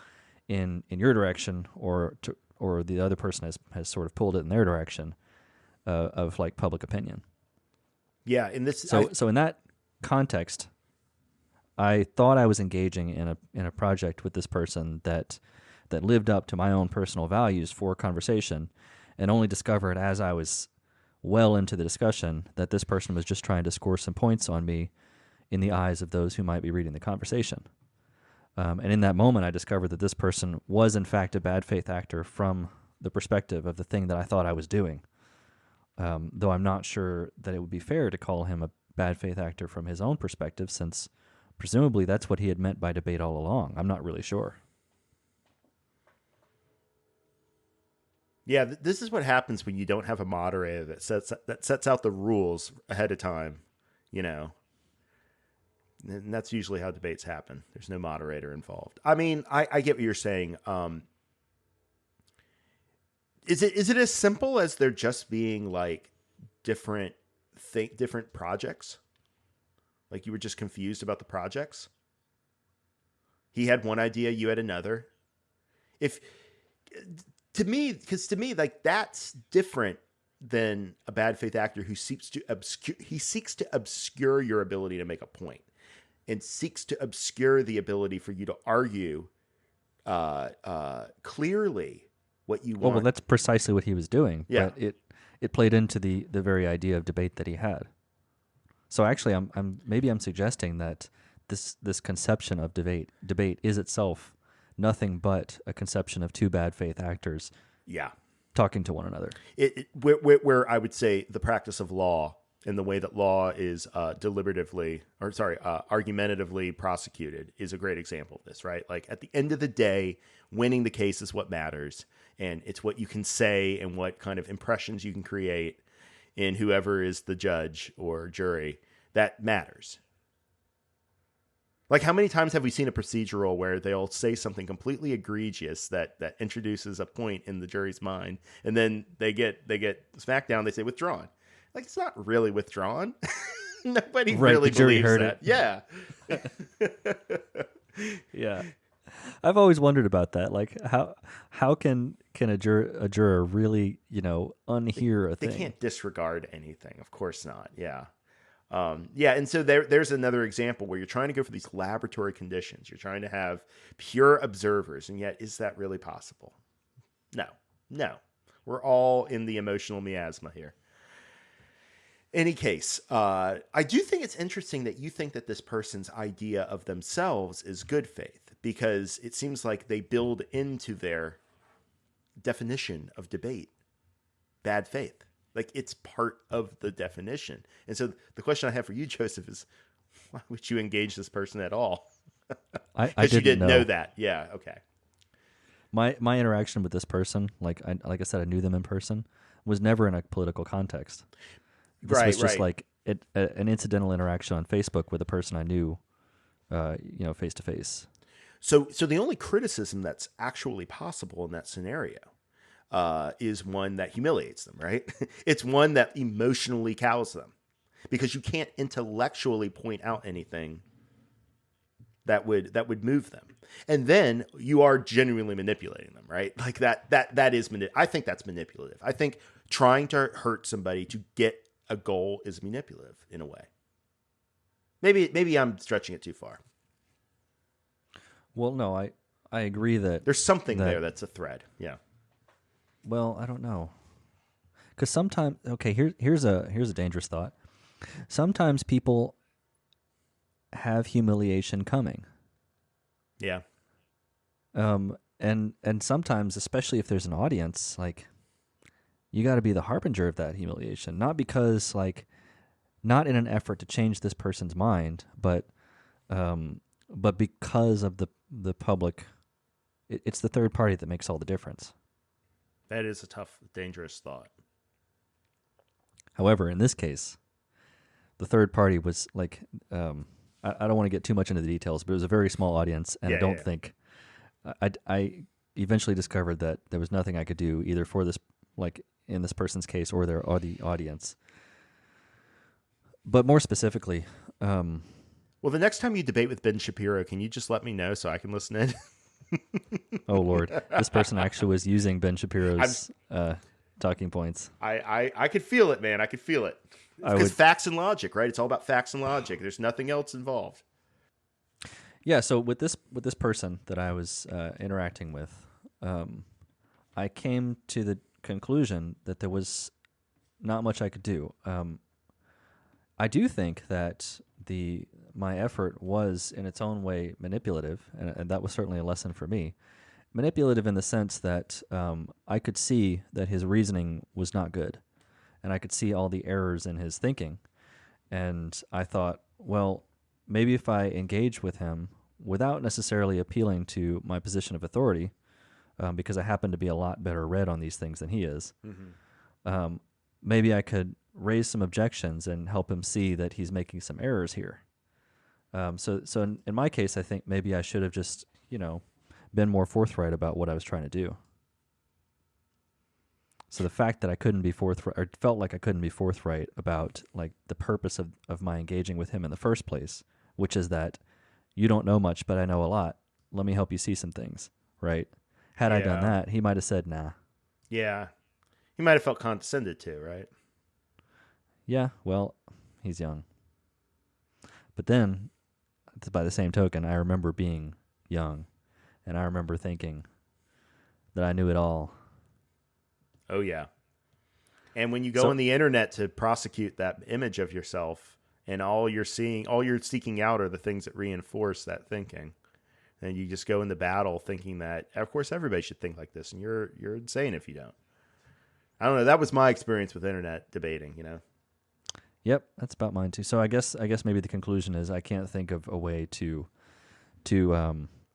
in your direction, or the other person has sort of pulled it in their direction, of like public opinion. Yeah, in this, So in that context, I thought I was engaging in a project with this person that lived up to my own personal values for conversation, and only discovered as I was well into the discussion that this person was just trying to score some points on me in the eyes of those who might be reading the conversation. And in that moment, I discovered that this person was in fact a bad faith actor from the perspective of the thing that I thought I was doing. Though I'm not sure that it would be fair to call him a bad faith actor from his own perspective, since presumably that's what he had meant by debate all along. I'm not really sure. yeah, this is what happens when you don't have a moderator that sets out the rules ahead of time, you know. And that's usually how debates happen. There's no moderator involved. I mean, I get what you're saying. Is it as simple as there just being like different projects? Like you were just confused about the projects? He had one idea, you had another. If to me, like that's different than a bad faith actor who seeks to obscure your ability to make a point, and seeks to obscure the ability for you to argue clearly what you want. Well, that's precisely what he was doing. Yeah. But it played into the very idea of debate that he had. So actually, I'm suggesting that this conception of debate is itself nothing but a conception of two bad faith actors. Yeah. Talking to one another. Where I would say the practice of law and the way that law is argumentatively prosecuted is a great example of this, right? Like at the end of the day, winning the case is what matters. And it's what you can say and what kind of impressions you can create in whoever is the judge or jury that matters. Like how many times have we seen a procedural where they'll say something completely egregious that introduces a point in the jury's mind, and then they get smacked down, they say withdrawn. Like it's not really withdrawn. Nobody really the jury believes heard that. it. Yeah. Yeah. I've always wondered about that. Like how can a juror really, unhear a thing? They can't disregard anything. Of course not. Yeah. And so there's another example where you're trying to go for these laboratory conditions. You're trying to have pure observers, and yet is that really possible? No. We're all in the emotional miasma here. Any case, I do think it's interesting that you think that this person's idea of themselves is good faith, because it seems like they build into their definition of debate bad faith. Like it's part of the definition. And so the question I have for you, Joseph, is why would you engage this person at all? I didn't know that. Yeah. Okay. My interaction with this person, like I said, I knew them in person, was never in a political context. This was just like an incidental interaction on Facebook with a person I knew, face to face. So the only criticism that's actually possible in that scenario is one that humiliates them, right? It's one that emotionally cows them, because you can't intellectually point out anything that would move them. And then you are genuinely manipulating them, right? Like that is I think that's manipulative. I think trying to hurt somebody to get a goal is manipulative in a way. Maybe I'm stretching it too far. Well, no, I agree that there's something there that's a thread. Yeah. Well, I don't know, because sometimes, here's a dangerous thought. Sometimes people have humiliation coming. Yeah. And sometimes, especially if there's an audience, like you got to be the harbinger of that humiliation, not because not in an effort to change this person's mind, but because of the public. It's the third party that makes all the difference. That is a tough, dangerous thought. However, in this case, the third party was like, I don't want to get too much into the details, but it was a very small audience, and I don't think I eventually discovered that there was nothing I could do either for this, like in this person's case, or the audience. But more specifically, well, the next time you debate with Ben Shapiro, can you just let me know so I can listen in? Oh Lord, this person actually was using Ben Shapiro talking points. I could feel it, man. I could feel it. I Because would, facts and logic, right? It's all about facts and logic. There's nothing else involved. yeah. So with this person that I was interacting with, I came to the conclusion that there was not much I could do. I do think that my effort was in its own way manipulative, and that was certainly a lesson for me. Manipulative in the sense that I could see that his reasoning was not good, and I could see all the errors in his thinking. And I thought, well, maybe if I engage with him without necessarily appealing to my position of authority, because I happen to be a lot better read on these things than he is, maybe I could raise some objections and help him see that he's making some errors here. So in my case, I think maybe I should have just, been more forthright about what I was trying to do. So the fact that I couldn't be forthright, or felt like I couldn't be forthright about like the purpose of my engaging with him in the first place, which is that you don't know much, but I know a lot. Let me help you see some things, right? Had I done Yeah. that, he might have said, nah. Yeah. He might have felt condescended to, right? Yeah, well, he's young. But then, by the same token, I remember being young, and I remember thinking that I knew it all. Oh, yeah. And when you go So, on the internet to prosecute that image of yourself, and all you're seeking out are the things that reinforce that thinking. And you just go into battle thinking that, of course, everybody should think like this, and you're insane if you don't. I don't know. That was my experience with internet debating, yep, that's about mine too. So I guess maybe the conclusion is I can't think of a way to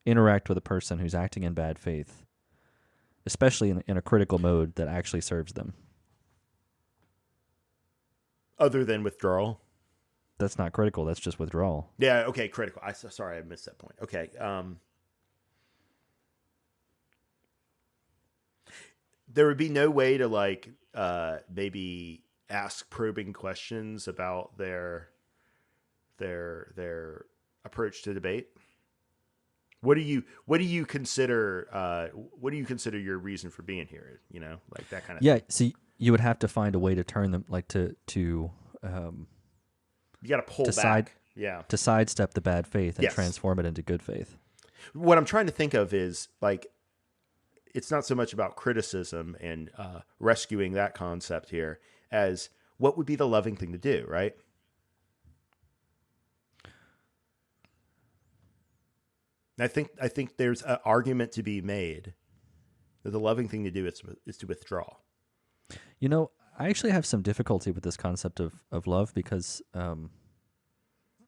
interact with a person who's acting in bad faith, especially in a critical mode that actually serves them. Other than withdrawal. That's not critical. That's just withdrawal. Yeah, okay, critical. Sorry, I missed that point. Okay. There would be no way to maybe ask probing questions about their approach to debate. What do you consider your reason for being here? Like that kind of Yeah, thing. so you would have to find a way to turn them, like to You got to pull back. Yeah. to sidestep the bad faith and Yes. transform it into good faith. What I'm trying to think of is it's not so much about criticism and rescuing that concept here as what would be the loving thing to do, right? I think there's an argument to be made that the loving thing to do is to withdraw. I actually have some difficulty with this concept of love because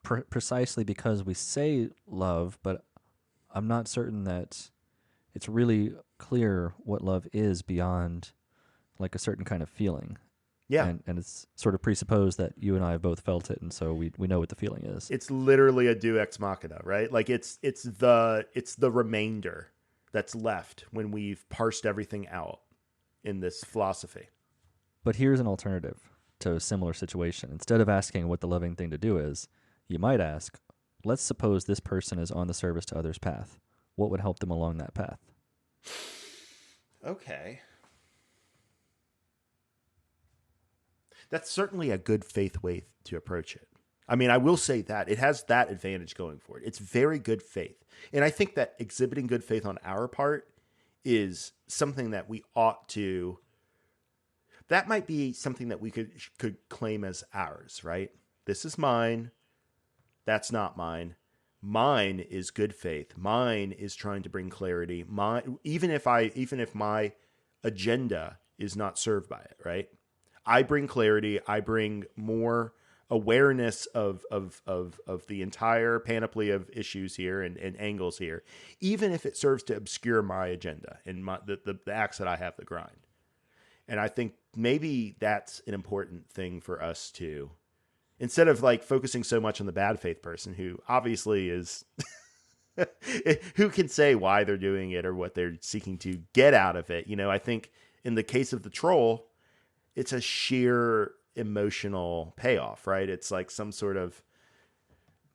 precisely because we say love, but I'm not certain that it's really clear what love is beyond like a certain kind of feeling. Yeah. And it's sort of presupposed that you and I have both felt it, and so we know what the feeling is. It's literally a deus ex machina, right? Like it's the remainder that's left when we've parsed everything out in this philosophy. But here's an alternative to a similar situation. Instead of asking what the loving thing to do is, you might ask, let's suppose this person is on the service to others path. What would help them along that path? Okay. That's certainly a good faith way to approach it. I mean, I will say that it has that advantage going for it. It's very good faith. And I think that exhibiting good faith on our part is something that we ought to, that might be something that we could claim as ours, right? This is mine. That's not mine. Mine is good faith. Mine is trying to bring clarity. Even if my agenda is not served by it, right? I bring clarity. I bring more awareness of the entire panoply of issues here and angles here, even if it serves to obscure my agenda and the axe that I have to grind. And I think maybe that's an important thing for us to, instead of focusing so much on the bad faith person who obviously is who can say why they're doing it or what they're seeking to get out of it. I think in the case of the troll, it's a sheer emotional payoff, right? It's like some sort of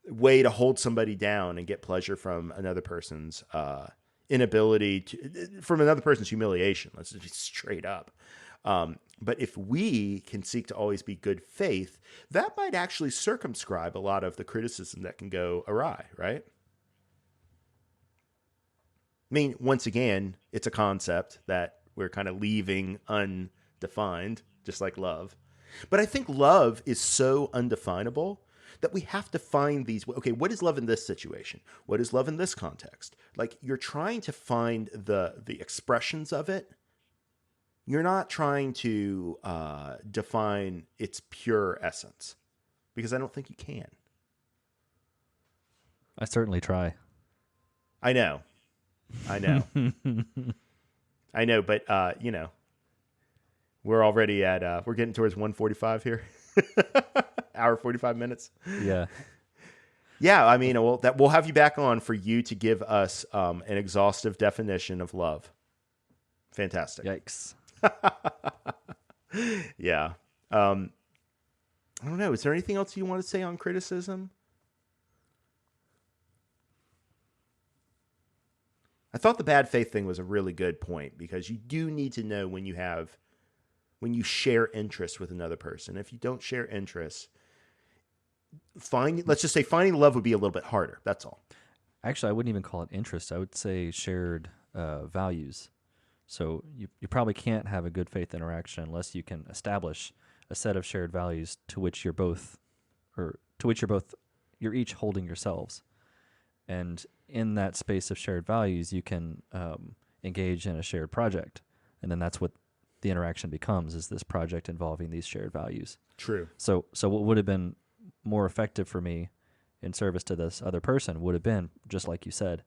way to hold somebody down and get pleasure from another person's from another person's humiliation. Let's just be straight up. But if we can seek to always be good faith, that might actually circumscribe a lot of the criticism that can go awry, right? I mean, once again, it's a concept that we're kind of leaving undefined, just like love. But I think love is so undefinable that we have to find these. Okay, what is love in this situation? What is love in this context? Like, you're trying to find the expressions of it. You're not trying to define its pure essence, because I don't think you can. I certainly try. I know. I know. But we're already at we're getting towards 1:45 here. Hour 45 minutes. Yeah. Yeah, I mean, we'll have you back on for you to give us an exhaustive definition of love. Fantastic. Yikes. Yeah. I don't know. Is there anything else you want to say on criticism? I thought the bad faith thing was a really good point, because you do need to know when you share interests with another person. If you don't share interests, let's just say finding love would be a little bit harder. That's all. Actually, I wouldn't even call it interest. I would say shared values. So you probably can't have a good faith interaction unless you can establish a set of shared values to which you're each holding yourselves. And in that space of shared values, you can engage in a shared project. And then that's what the interaction becomes, is this project involving these shared values. True. So what would have been more effective for me in service to this other person would have been, just like you said,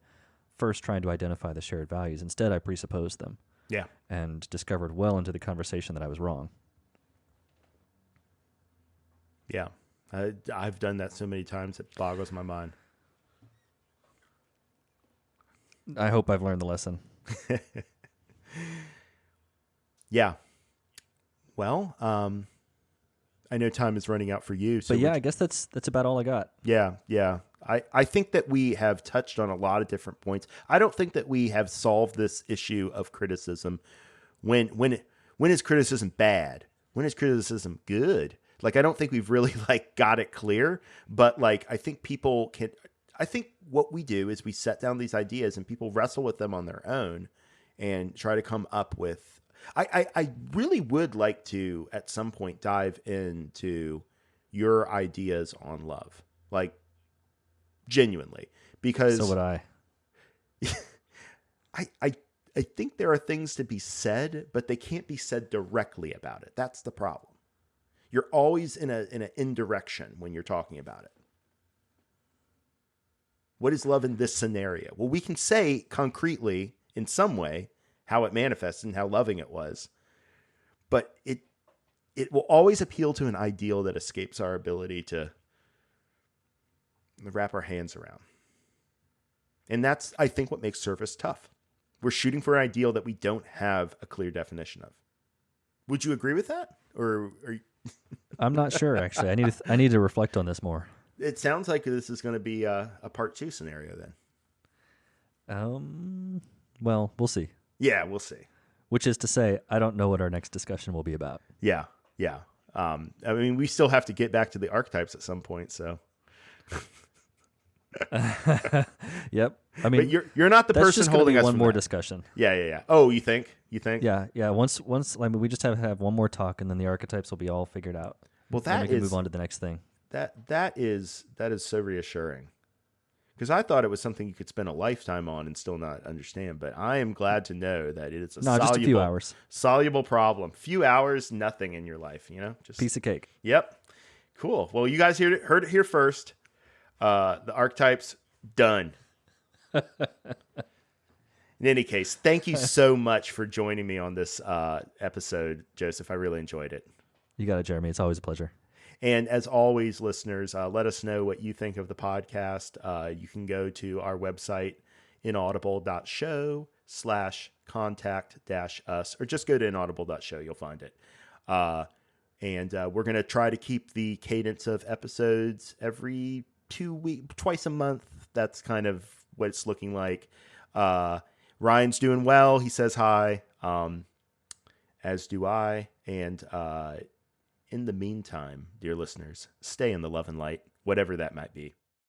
first trying to identify the shared values. Instead, I presupposed them. Yeah. And discovered well into the conversation that I was wrong. Yeah. I've done that so many times, it boggles my mind. I hope I've learned the lesson. Yeah. Well, I know time is running out for you. So but yeah, I guess that's about all I got. Yeah, yeah. I think that we have touched on a lot of different points. I don't think that we have solved this issue of criticism. When is criticism bad? When is criticism good? Like, I don't think we've really got it clear, but I think I think what we do is we set down these ideas and people wrestle with them on their own and try to come up with. I really would like to at some point dive into your ideas on love, genuinely, because So would I. I think there are things to be said, but they can't be said directly about it. That's the problem. You're always in an indirection when you're talking about it. What is love in this scenario? Well, we can say concretely in some way how it manifested and how loving it was, but it will always appeal to an ideal that escapes our ability to wrap our hands around. And that's, I think, what makes service tough. We're shooting for an ideal that we don't have a clear definition of. Would you agree with that? Or are you... I'm not sure, actually. I need to reflect on this more. It sounds like this is going to be a part 2 scenario then. Well, we'll see. Yeah, we'll see. Which is to say, I don't know what our next discussion will be about. Yeah, yeah. I mean, we still have to get back to the archetypes at some point, so. Yep. I mean, but you're not the person just holding us one from more that. discussion. Yeah. Oh, you think? Yeah. Once we just have one more talk, and then the archetypes will be all figured out. Well, then we can move on to the next thing. That is so reassuring, because I thought it was something you could spend a lifetime on and still not understand. But I am glad to know that it's just a few hours. Soluble problem. Few hours, nothing in your life. Just piece of cake. Yep. Cool. Well, you guys heard it here first. The archetypes done. In any case, thank you so much for joining me on this episode, Joseph. I really enjoyed it. You got it, Jeremy. It's always a pleasure. And as always, listeners, let us know what you think of the podcast. You can go to our website, inaudible.show/contact-us, or just go to inaudible.show. You'll find it. And we're going to try to keep the cadence of episodes every 2 weeks, twice a month. That's kind of what it's looking like. Ryan's doing well. He says hi. as do I. And in the meantime, dear listeners, stay in the love and light, whatever that might be.